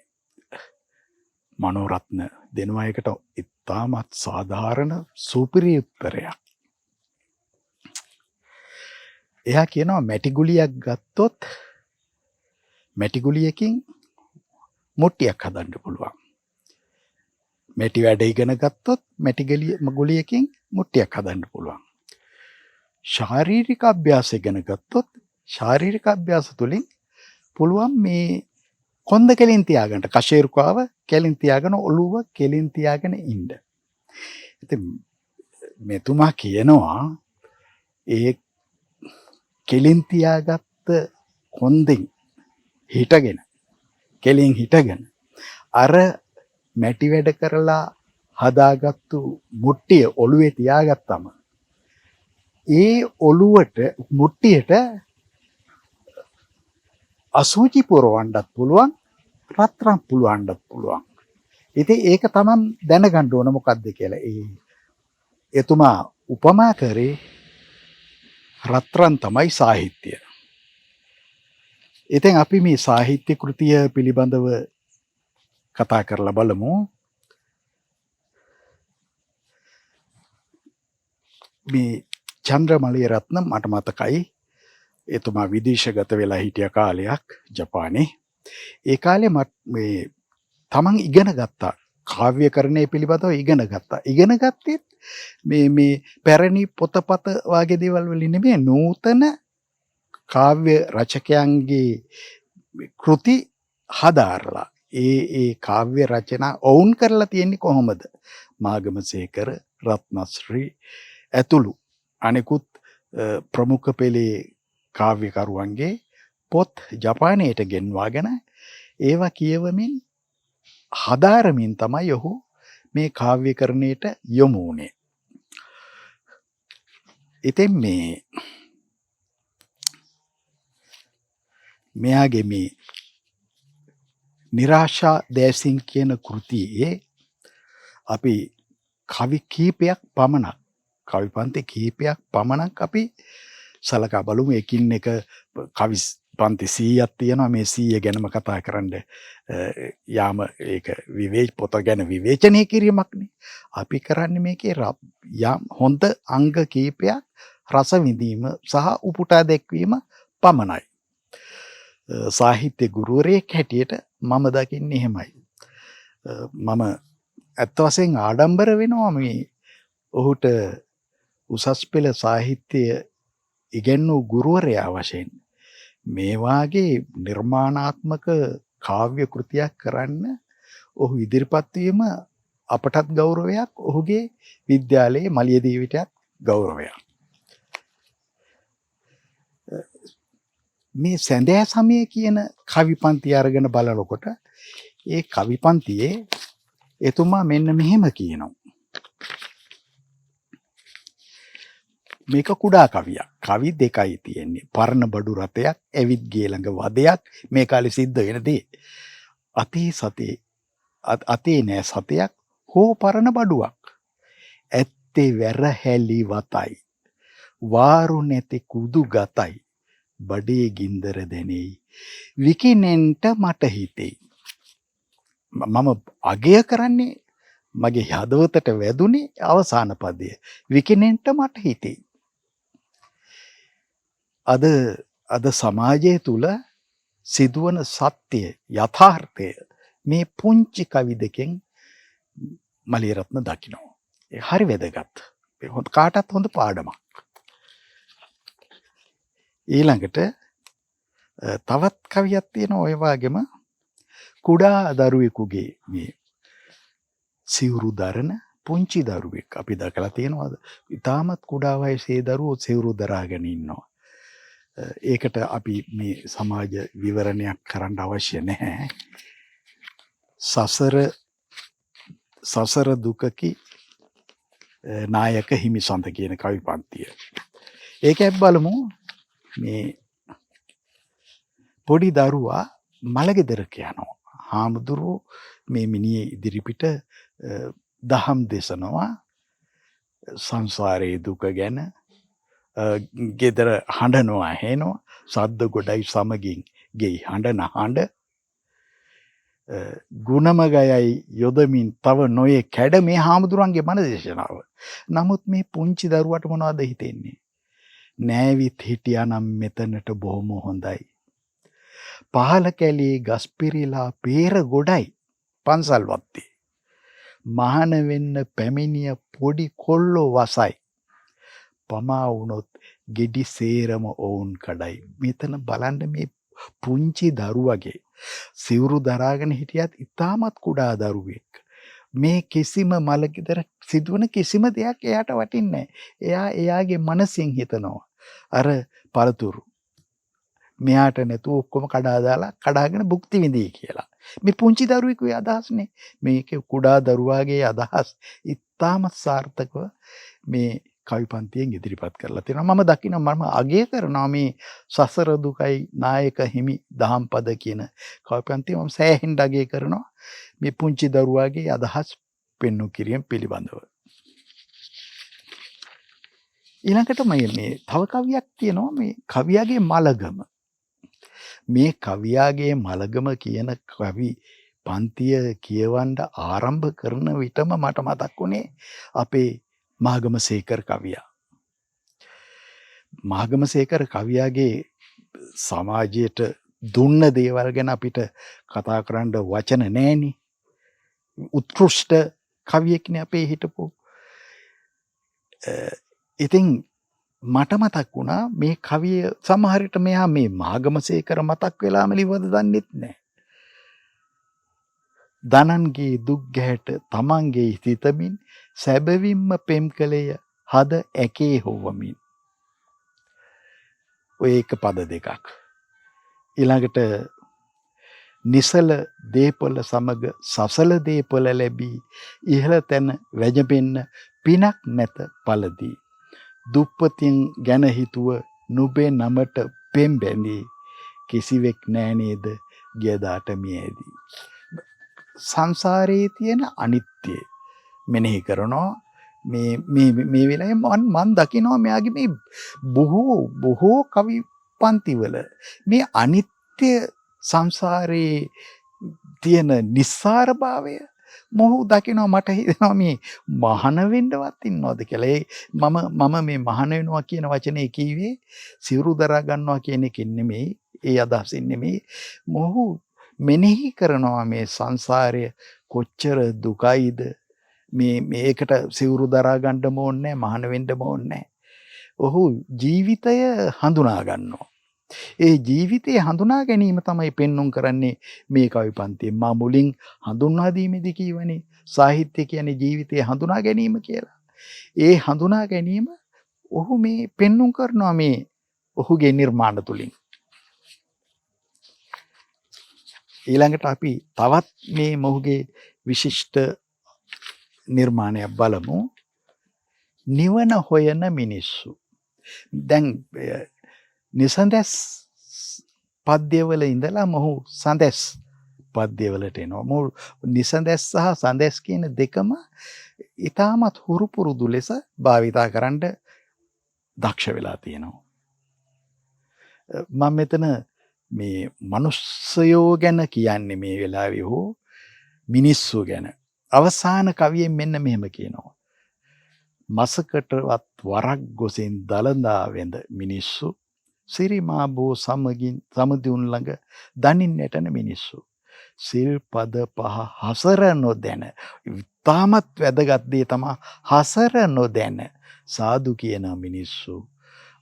මනෝරත්න දෙනවා එකට ඉතාමත් සාධාරණ සුපිරි උත්තරයක්. එයා කියනවා මැටි ගුලියක් ගත්තොත් මැටි ගුලියකින් මුට්ටියක් හදන්න පුළුවන්. මැටි වැඩ ඉගෙන ගත්තොත් මැටි ගුලියකින් මුට්ටියක් හදන්න පුළුවන්. ශාරීරික අභ්‍යාස ඉගෙන ගත්තොත් ශාරීරික අභ්‍යාස තුළින් පුළුවන් මේ කොන්ද කෙලින් තියාගන්න, කශේරුකාව කෙලින් තියාගෙන ඔළුව කෙලින් තියාගෙන ඉන්න. ඉතින් මෙතුමා කියනවා ඒ කෙලින් තියාගත්ත කොන්දෙන් හිටගෙන කෙලින් හිටගෙන අර මැටි වැඩ කරලා හදාගත්තු මුට්ටිය ඔළුවේ තියාගත්තම ඒ ඔළුවට මුට්ටියට අසුචි පුරවන්නත් පුළුවන්, රත්රන් පුලවන්නත් පුළුවන්. ඉතින් ඒක තමයි දැනගන්න ඕන මොකද්ද කියලා. එතුමා උපමා කරේ රත්රන් තමයි සාහිත්‍ය. ඉතින් අපි මේ සාහිත්‍ය කෘතිය පිළිබඳව කතා කරලා බලමු. මේ චන්ද්‍රමලිය රත්න මට මතකයි එතුමා විදේශගත වෙලා හිටිය කාලයක් ජපානයේ. ඒ කාලේ මේ තමන් ඉගෙන ගත්තා කාව්‍යකරණය පිළිබඳව ඉගෙන ගත්තා. ඉගෙන ගත්තෙත් මේ පැරණි පොතපත වගේ දේවල් වලින් නෙමෙයි නූතන කාව්‍ය රචකයන්ගේ කෘති හදාරලා ඒ කාව්‍ය රචනා ඔවුන් කරලා තියෙන්නේ කොහොමද? මාගමසේකර, රත්නශ්‍රී ඇතුළු අනෙකුත් ප්‍රමුඛ පෙළේ කාව්‍යකරුවන්ගේ පොත් ජපානයට ගෙන්වාගෙන ඒවා කියවමින් හදාරමින් තමයි ඔහු මේ කාව්‍යකරණයට යොමු වුණේ. ඉතින් මෙයාගේ මේ නිරාශා දෑසින් කියන කෘතියේ අපි කවි කීපයක් පමණක් කවි පන්ති කීපයක් පමණක් අපි සලකා බලමු. එකින් එක කවි පන්ති 100ක් තියෙනවා. මේ 100 ගැනම කතා කරන්න යාම ඒක පොත ගැන විවේචනය කිරීමක්නේ. අපි කරන්නේ මේකේ යම් හොඳ අංග කීපයක් රස විඳීම සහ උපුටා දැක්වීම පමණයි. සාහිත්‍ය ගුරුවරයෙක් හැටියට මම දකින්නේ එහෙමයි. මම ඇත්ත වශයෙන් ආඩම්බර වෙනවා මේ ඔහුට උසස් පෙළ සාහිත්‍ය ඉගෙනූ ගුරුවරයා වශයෙන් මේ වාගේ නිර්මාණාත්මක කාව්‍ය කෘතියක් කරන්න ඔහු ඉදිරිපත් වීම අපටත් ගෞරවයක්, ඔහුගේ විද්‍යාලයේ මලියදීවිටත් ගෞරවයක්. මේ සැඳෑ සමය කියන කවි පන්ති අරගෙන බලනකොට ඒ කවි පන්තියේ එතුමා මෙන්න මෙහෙම කියනවා. මේක කුඩා කවියක්. කවි දෙකයි තියෙන්නේ. පරණ බඩු රතයක්, ඇවිත් ගේ ළඟ වදයක්, මේ කාලේ සිද්ධ වෙන දේ. අතේ නෑ සතයක් හෝ පරණ බඩුවක්. ඇත්තේ වැරහැලි වතයි. වාරු නැති කුදු ගතයි. බඩේ ගින්දර දැනෙයි. විකිනෙන්ට මට හිතෙයි. මම අගය කරන්නේ මගේ හදවතට වැදුනේ අවසාන පදය. විකිනෙන්ට මට හිතෙයි. අද සමාජය තුල සිදුවන සත්‍ය යථාර්ථය මේ පුංචි කවි දෙකෙන් මලියරත්න දකිනවා. ඒ හරි වැදගත්. කාටත් හොඳ පාඩමක්. ඊළඟට තවත් කවියක් තියෙනවා ඔය වගේම කුඩා දරුවෙකුගේ මේ සිවුරු දරන පුංචි දරුවෙක් අපි දැකලා තියෙනවාද? ඉතාමත් කුඩා වයසේ දරුවෝ සිවුරු දරාගෙන ඉන්නවා. ඒකට අපි මේ සමාජ විවරණයක් කරන්න අවශ්‍ය නැහැ. සසර දුකකි නායක හිමිසඳ කියන කවි පන්තිය. ඒකත් බලමු. මේ පොඩි දරුවා මළගෙදරක යනවා. හාමුදුරුවෝ මේ මිනිහේ ඉදිරිපිට දහම් දේශනවා සංසාරයේ දුක ගැන. ගෙදර හඬනවා ඇහෙනවා. සද්ද ගොඩයි සමගින් ගෙයි හඬන හඬ. ගුණමගයයි යොදමින් තව නොයේ කැඩ මේ හාමුදුරන්ගේ මන දේශනාව. නමුත් මේ පුංචි දරුවට මොනවද හිතෙන්නේ? නෑවිත් හිටියානම් මෙතනට බොහොම හොඳයි. පහල කැලේ ගස් පිරීලා පේර ගොඩයි පන්සල් වත්තේ. මහාන වෙන්න පැමිණිය පොඩි කොල්ලෝ වසයි. පමා වුණොත් ගෙඩි සේරම ඔවුන් කඩයි. මෙතන බලන්න මේ පුංචි දරුවගේ සිවුරු දරාගෙන හිටියත් ඉතාමත් කුඩා දරුවෙක්. මේ කිසිම මළගෙදර සිදුවන කිසිම දෙයක් එයාට වටින්නේ නැහැ. එයාගේ මනසින් හිතනවා අර පළතුරු මෙයාට නැතුව ඔක්කොම කඩාගෙන භුක්ති විඳී කියලා. මේ පුංචි දරුවෙකුගේ අදහස්නේ. මේක කුඩා දරුවාගේ අදහස් ඉතාමත් සාර්ථකව මේ කවි පන්තියෙන් ඉදිරිපත් කරලා තියෙනවා. මම දකිනවා මම අගය කරනවා මේ සසර දුකයි නායක හිමි දහම් පද කියන කවි පන්තිය මම සෑහෙන අගය කරනවා මේ පුංචි දරුවාගේ අදහස් පෙන්වු කිරීම පිළිබඳව. ඊළඟට මේ තව කවියක් තියෙනවා මේ කවියාගේ මලගම. මේ කවියාගේ මලගම කියන කවි පන්තිය කියවන්න ආරම්භ කරන විටම මට මතක් වුණේ අපේ මාගමසේකර කවියා. මාගමසේකර කවියාගේ සමාජයට දුන්න දේවල් ගැන අපිට කතා කරන්න වචන නැහෙනේ. උත්කෘෂ්ඨ කවියෙක්නේ අපේ හිටපු. ඉතින් මට මතක් වුණා මේ කවිය සමහරට මෙයා මේ මාගමසේකර මතක් වෙලාම ලිව්වද දන්නෙත් නැහැ. දනන්ගේ දුක් ගැහැට තමන්ගේ සිතමින් සැබවින්ම පෙම් කළේය හද ඇකේ හොවමින්. ඔය එක පද දෙකක්. ඊළඟට නිසල දේපොළ සමග සසල දේපොළ ලැබී ඉහළ තැන වැජබෙන්න පිනක් නැත පළදී. දුප්පතින් ගැන හිතුව නුබේ නමට පෙම් බැඳී කිසිවෙක් නෑ නේද ගියදාට මියැදී. සංසාරයේ තියෙන අනිත්‍යය මෙනෙහි කරනවා. මේ වෙලාවේ මන් දකිනවා මෙයාගේ මේ බොහෝ කවි පන්තිවල මේ අනිත්‍ය සංසාරයේ තියෙන නිස්සාර භාවය මොහු දකිනවා. මට හිතෙනවා මේ මහාන වෙන්නවත් ඉන්නවද කියලා. මම මේ මහාන වෙනවා කියන වචනේ කිව්වේ සිවුරු දරා ගන්නවා කියන එකෙන් නෙමෙයි, ඒ අදහසින් නෙමෙයි. මොහු මෙනෙහි කරනවා මේ සංසාරය කොච්චර දුකයිද. මේකට සිවුරු දරා ගන්න ඕනේ නැහැ, මහාන වෙන්න ඕනේ නැහැ. ඔහු ජීවිතය හඳුනා ගන්නවා. ඒ ජීවිතයේ හඳුනා ගැනීම තමයි පෙන්눔 කරන්නේ මේ කවි පන්තියේ. මා මුලින් හඳුන්වා දීමේදී කියවනේ සාහිත්‍ය කියන්නේ ජීවිතයේ හඳුනා ගැනීම කියලා. ඒ හඳුනා ගැනීම ඔහු මේ පෙන්눔 කරනවා මේ ඔහුගේ නිර්මාණ තුලින්. ඊළඟට අපි තවත් මේ මොහුගේ විශිෂ්ට නිර්මාණයක් බලමු. නිවන හොයන මිනිස්සු. දැන් නිසඳස් පද්‍යවල ඉඳලා මොහු සඳස් පද්‍යවලට එනවා. මොහු නිසඳස් සහ සඳස් කියන දෙකම ඊටමත් හුරු පුරුදු ලෙස භාවිතා කරන්න දක්ෂ වෙලා තියෙනවා. මම මෙතන මේ මනුස්සයෝ ගැන කියන්නේ මේ වෙලාවේ හෝ මිනිස්සු ගැන. අවසාන කවියෙන් මෙන්න මෙහෙම කියනවා. මසකටවත් වරක් ගොසින් දලඳා වෙඳ මිනිස්සු සිරිමාබෝ සමගින් සමදුන් ළඟ දනින් නැටන මිනිස්සු. සිල්පද පහ හසර නොදැන. ඉතාමත් වැදගත් දේ තමයි හසර නොදැන සාදු කියන මිනිස්සු.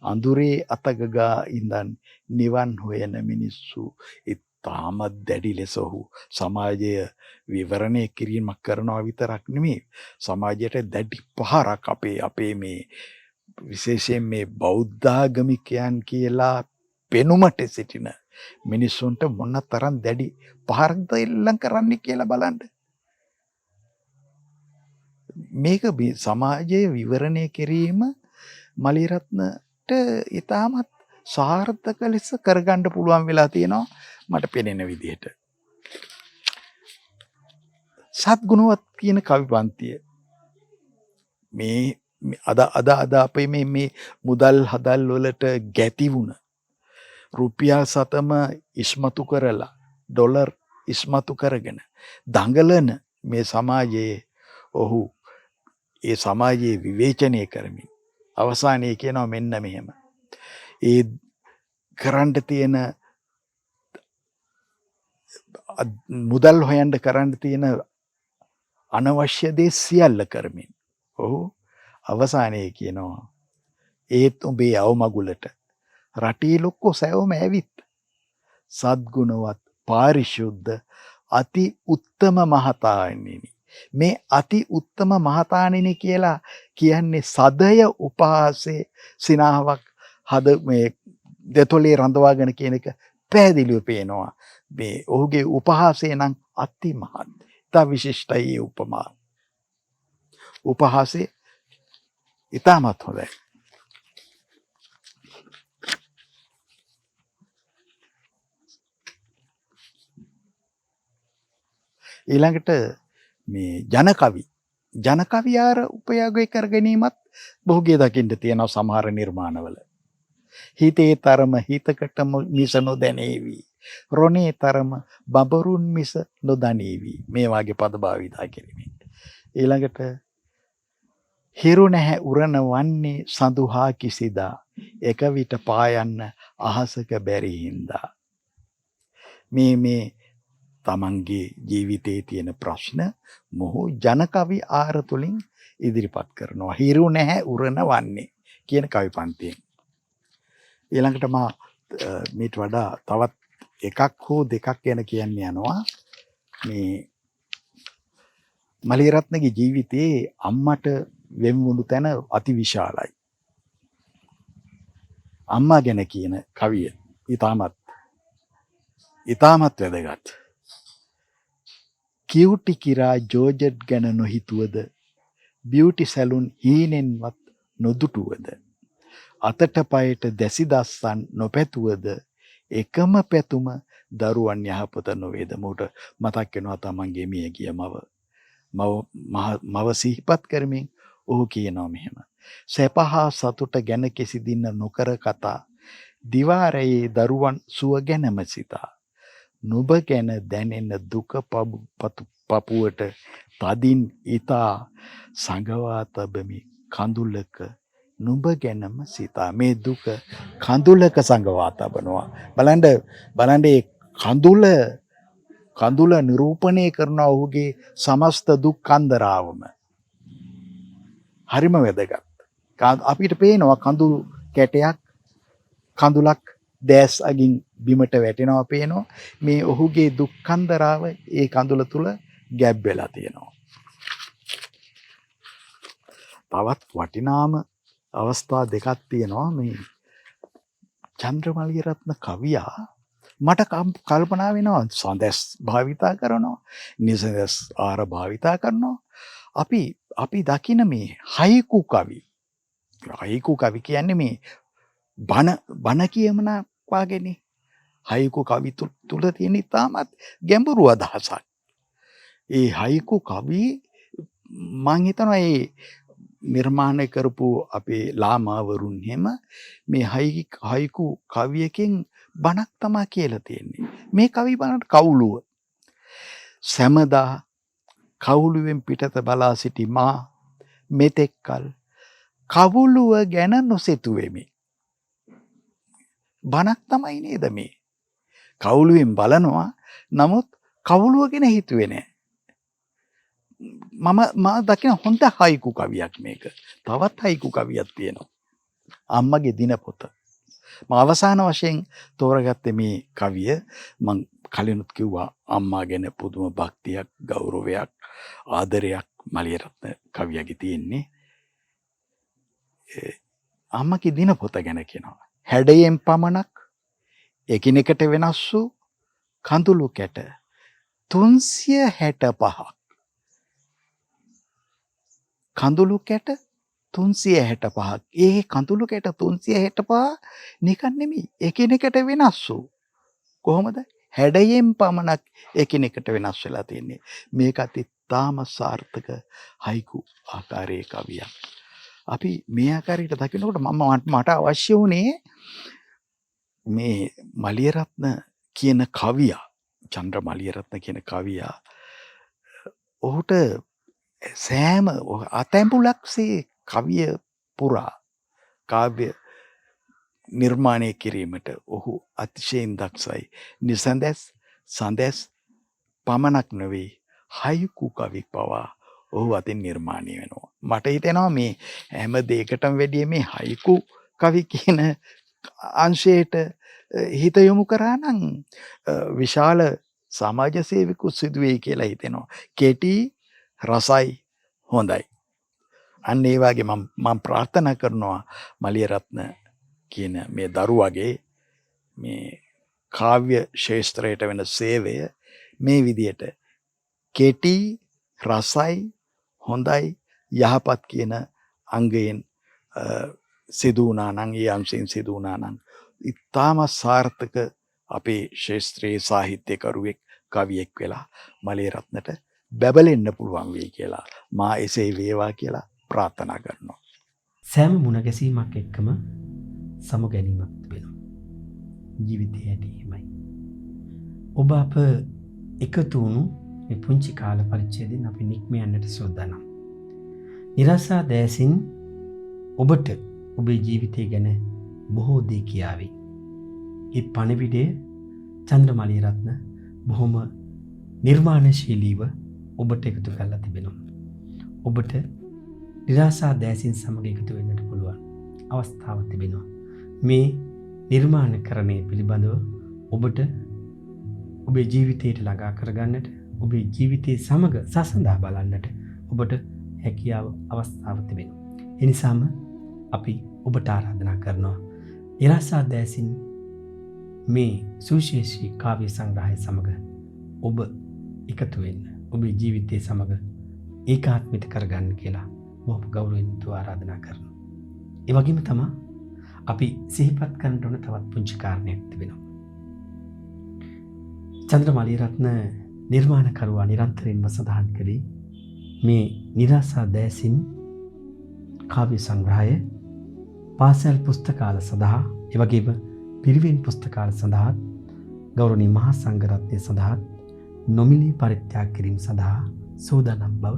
අඳුරේ අතගගා ඉඳන් නිවන් හොයන මිනිස්සු. ඉතාමත් දැඩි ලෙස ඔහු සමාජය විවරණය කිරීමක් කරනවා විතරක් නෙමෙයි, සමාජයට දැඩි පහරක් අපේ මේ විශේෂයෙන් මේ බෞද්ධාගමිකයන් කියලා පෙනුමට සිටින මිනිස්සුන්ට මොන තරම් දැඩි පහරක්ද එල්ලම් කරන්නේ කියලා බලන්න. මේක සමාජයේ විවරණය කිරීම මලිරත්නට ඉතාමත් සාර්ථක ලෙස කරගන්න පුළුවන් වෙලා තියෙනවා මට පෙනෙන විදිහට. සත්ගුණවත් කියන කවි පන්තිය මේ අද අපේ මේ මුදල් හදල් වලට ගැති වුණ රුපියල් සතම ඉස්මතු කරලා ඩොලර් ඉස්මතු කරගෙන දඟලන මේ සමාජයේ ඔහු ඒ සමාජයේ විවේචනය කරමින් අවසානයේ කියනවා මෙන්න මෙහෙම. ඒ කරන්න තියෙන මුදල් හොයන්න කරන්න තියෙන අනවශ්‍ය දේ සියල්ල කරමින් ඔහු අවසානයේ කියනවා ඒත් උඹේ අවමගුලට රටේ ලොක්කෝ සැවම ඇවිත් සද්ගුණවත් පාරිශුද්ධ අති උත්තම මහතාණෙනි. මේ අති උත්තම මහතාණෙනි කියලා කියන්නේ සදය උපහාසයේ සිනාවක් හද මේ දෙතොලේ රඳවාගෙන කියන එක පැහැදිලිව පේනවා. මේ ඔහුගේ උපහාසය නම් අති මහත්. ඉතා විශිෂ්ටයි ඒ උපමා. උපහාසය ඉතාමත් හොඳයි. ඊළඟට මේ ජනකවි ආර උපයෝගය කර ගැනීමත් බොහෝගේ දකින්න තියෙනවා සමහර නිර්මාණවල. හිතේ තරම හිතකට මිස නොදැනේවි. රොනේ තරම බබරුන් මිස නොදනේවි. මේ වාගේ පද භාවිතා කිරීමෙන්. ඊළඟට හිරු නැහැ උරන වන්නේ සඳුහා කිසිදා එක විට පායන්න අහසක බැරි හින්දා. මේ තමන්ගේ ජීවිතයේ තියෙන ප්‍රශ්න මොහු ජනකවි ආර තුලින් ඉදිරිපත් කරනවා. හිරු නැහැ උරණ වන්නේ කියන කවි පන්තියෙන්. ඊළඟට මා මේට වඩා තවත් එකක් හෝ දෙකක් ගැන කියන්න යනවා. මේ මලියරත්නගේ ජීවිතයේ අම්මට වෙන්වුණු තැන අති විශාලයි. අම්මා ගැන කියන කවිය ඉතාමත් වැදගත්. කියුටි කිරා ජෝජට් ගැන නොහිතුවද, බියුටි සැලුන් හීනෙන්වත් නොදුටුවද, අතට පයට දැසිදස්සන් නොපැතුවද, එකම පැතුම දරුවන් යහපත නොවේද. මොහුට මතක් වෙනවා තමන්ගේ මිය ගිය මව සිහිපත් කරමින් ඔහු කියනවා මෙහෙම. සැප හා සතුට ගැන කිසිදින නොකර කතා, දිවාරයේ දරුවන් සුව ගැනම සිතා, නුඹ ගැන දැනෙන දුක පපුවට තදින් ඉතා සඟවා තබමි කඳුලක නුඹ ගැනම සිතා. මේ දුක කඳුලක සඟවා තබනවා. බලන්න ඒ කඳුල නිරූපණය කරන ඔහුගේ සමස්ත දුක් කන්දරාවම. හරිම වැදගත්. අපිට පේනවා කඳුළු කැටයක් කඳුලක් දැස් අගින් බිමට වැටෙනවා පේනවා. මේ ඔහුගේ දුක් කන්දරාව ඒ කඳුල තුල ගැබ් වෙලා තියෙනවා. තවත් වටිනාම අවස්ථා දෙකක් තියෙනවා. මේ චන්ද්‍රමලියරත්න කවියා මට කල්පනා වෙනවා සඳස් භාවිතා කරනවා, නිසඳස් ආර භාවිතා කරනවා. අපි දකින මේ හයිකු කවි කියන්නේ මේ බණ කියමන වාගෙන හයිකු කවි තුල තියෙන ඉතාමත් ගැඹුරු අදහසක්. ඒ හයිකු කවි මං හිතනවා ඒ නිර්මාණය කරපු අපේ ලාමාවරුන් හැම මේ හයිකු කවියකින් බණක් තමා කියලා තියෙන්නේ. මේ කවි බණට කවුළුව සැමදා කවුළුවෙන් පිටත බලා සිටි මා මෙතෙක්කල් කවුළුව ගැන නොසිතුවෙමි. බණක් තමයි නේද මේ? කවුළුවෙන් බලනවා නමුත් කවුළුව ගැන හිතුවේ නෑ. මම දකින හොඳ හයිකු කවියක් මේක. තවත් හයිකු කවියක් තියෙනවා. අම්මගේ දිනපොත. මම අවසාන වශයෙන් තෝරගත්තේ මේ කවිය. මං කලිනුත් කිව්වා අම්මා ගැන පුදුම භක්තියක්, ගෞරවයක්, ආදරයක් මලියරත්න කවියගේ තියෙන්නේ. අම්මගේ දිනපොත ගැන කියනවා. හැඩයෙන් පමණක් එකිනෙකට වෙනස් වූ කඳුළු කැට 365ක්. කඳුළු කැට 365ක්. ඒ කඳුළු කැට 365 නිකන් නෙමෙයි, එකිනෙකට වෙනස් වූ. කොහොමද? හැඩයෙන් පමණක් එකිනෙකට වෙනස් වෙලා තියෙන්නේ. මේකත් ඉතාම සාර්ථක හයිකු ආකාරයේ කවියක්. අපි මේ ආකාරයට දකිනකොට මට අවශ්‍ය වුණේ මේ මලියරත්න කියන කවියා, චන්ද්‍ර මලියරත්න කියන කවියා ඔහුට සෑම අතැඹුලක්සේ කවිය පුරා කාව්‍ය නිර්මාණය කිරීමට ඔහු අතිශයින් දක්ෂයි. නිසඳස් සඳස් පමණක් නෙවෙයි හයිකු කවි පවා ඔහු අතින් නිර්මාණය වෙනවා. මට හිතෙනවා මේ හැම දෙයකටම වැඩිය මේ හයිකු කවි කියන අංශයට හිත යොමු කරා නම් විශාල සමාජ සේවකුත් සිදු වෙයි කියලා හිතෙනවා. කෙටි, රසයි, හොඳයි. අන්න ඒ වගේ මම ප්‍රාර්ථනා කරනවා මලියරත්න කියන මේ දරුවගේ මේ කාව්‍ය ශාස්ත්‍රයට වෙන සේවය මේ විදියට කෙටි, රසයි, හොඳයි, යහපත් කියන අංගයෙන් සිදු වුණා නම්, ඒ අංශයෙන් සිදු වුණා නම් ඉතාම සාර්ථක අපේ ශාස්ත්‍රීය සාහිත්‍යකරුවෙක්, කවියෙක් වෙලා මලියරත්නට බැබලෙන්න පුළුවන් වෙයි කියලා මා එසේ වේවා කියලා ප්‍රාර්ථනා කරනවා. සෑම මුණ ගැසීමක් එක්කම සමු ගැනීමක් වෙනවා. ජීවිතයේ ඇති එහෙමයි. ඔබ අප එකතු වුණු මේ පුංචි කාල පරිච්ඡේදයෙන් අපි නික්ම යන්නට සූදානම්. නිරසා දැසින් ඔබට ඔබේ ජීවිතය ගැන බොහෝ දේ කියාවි. ඒ පණිවිඩය චන්ද්‍රමලියරත්න බොහොම නිර්මාණශීලීව ඔබට එකතු කරලා තිබෙනවා. ඔබට නිරාසා දෑසින් සමග එකතු වෙන්නට පුළුවන් අවස්ථාවක් තිබෙනවා. මේ නිර්මාණකරණය පිළිබඳව ඔබට ඔබේ ජීවිතයට ළඟා කරගන්නට, ඔබේ ජීවිතයේ සමග සසඳා බලන්නට ඔබට හැකියාව අවස්ථාවක් තිබෙනවා. ඒ නිසාම අපි ඔබට ආරාධනා කරනවා නිරාසා දෑසින් මේ සුවිශේෂී කාව්‍ය සංග්‍රහය සමග ඔබ එකතු වෙන්න, ඔබේ ජීවිතයේ සමග ඒකාත්මිත කරගන්න කියලා බොහොම ගෞරවයෙන් ආරාධනා කරනවා. ඒ වගේම තමයි අපි සිහිපත් කරන්න ඕන තවත් පුංචි කාරණයක් තිබෙනවා. චන්ද්‍රමාලියරත්න නිර්මාණකරුවා නිරන්තරයෙන්ම සඳහන් කළේ මේ නිරාසා දෑසින් කාව්‍ය සංග්‍රහය පාසල් පුස්තකාල සඳහා, ඒ වගේම පිරිවෙන් පුස්තකාල සඳහා, ගෞරවනීය මහා සංඝරත්නය සඳහා නොමිලේ පරිත්‍යාග කිරීම සඳහා සූදානම් බව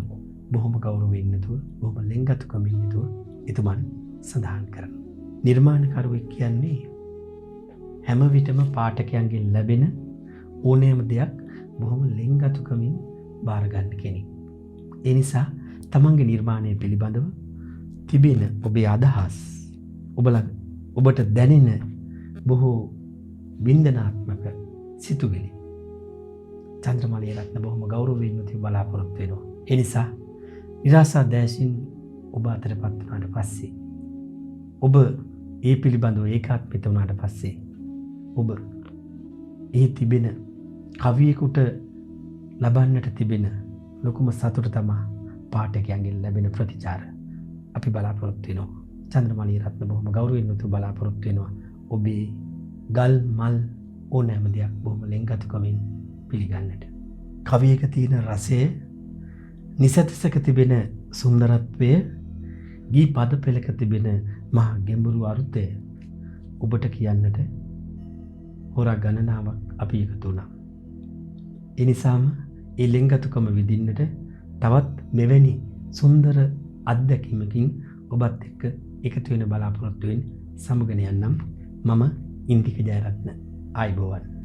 බොහොම ගෞරවයෙන් යුතුව, බොහොම ලෙන්ගතුකමින් යුතුව එතුමන් සඳහන් කරනවා. නිර්මාණකරුවෙක් කියන්නේ හැම විටම පාඨකයන්ගෙන් ලැබෙන ඕනෑම දෙයක් බොහොම ලෙන්ගතුකමින් බාර ගන්න කෙනෙක්. ඒ නිසා තමන්ගේ නිර්මාණය පිළිබඳව තිබෙන ඔබේ අදහස්, ඔබට දැනෙන බොහෝ වින්දනාත්මක සිතුවිලි චන්ද්‍රමාලියරත්න බොහොම ගෞරවයෙන් යුතුව බලාපොරොත්තු වෙනවා. ඒ නිසා නිරාසා දෑසින් ඔබ අතරපත් වුණාට පස්සේ, ඔබ ඒ පිළිබඳව ඒකාත්මිත වුණාට පස්සේ, ඔබ ඒ තිබෙන කවියෙකුට ලබන්නට තිබෙන ලොකුම සතුට තමයි පාඨකයන්ගෙන් ලැබෙන ප්‍රතිචාර. අපි බලාපොරොත්තු වෙනවා. චන්ද්‍රමාලියරත්න බොහොම ගෞරවයෙන් යුතුව බලාපොරොත්තු වෙනවා ඔබේ ගල් මල් ඕනෑම දෙයක් බොහොම ලෙන්ගතුකමින් පිළිගන්නට. කවියක තියෙන රසය, නිසතසක තිබෙන සුන්දරත්වය, ගී පද පෙළක තිබෙන මහා ගැඹුරු අර්ථය ඔබට කියන්නට හොරා ගණනාවක් අපි එකතු වුණා. ඒ නිසාම ඒ ලෙන්ගතුකම විඳින්නට තවත් මෙවැනි සුන්දර අත්දැකීමකින් ඔබත් එක්ක එකතු වෙන බලාපොරොත්තු වෙන සමුගෙන යන්නම්. මම ඉන්දික ජයරත්න. ආයුබෝවන්.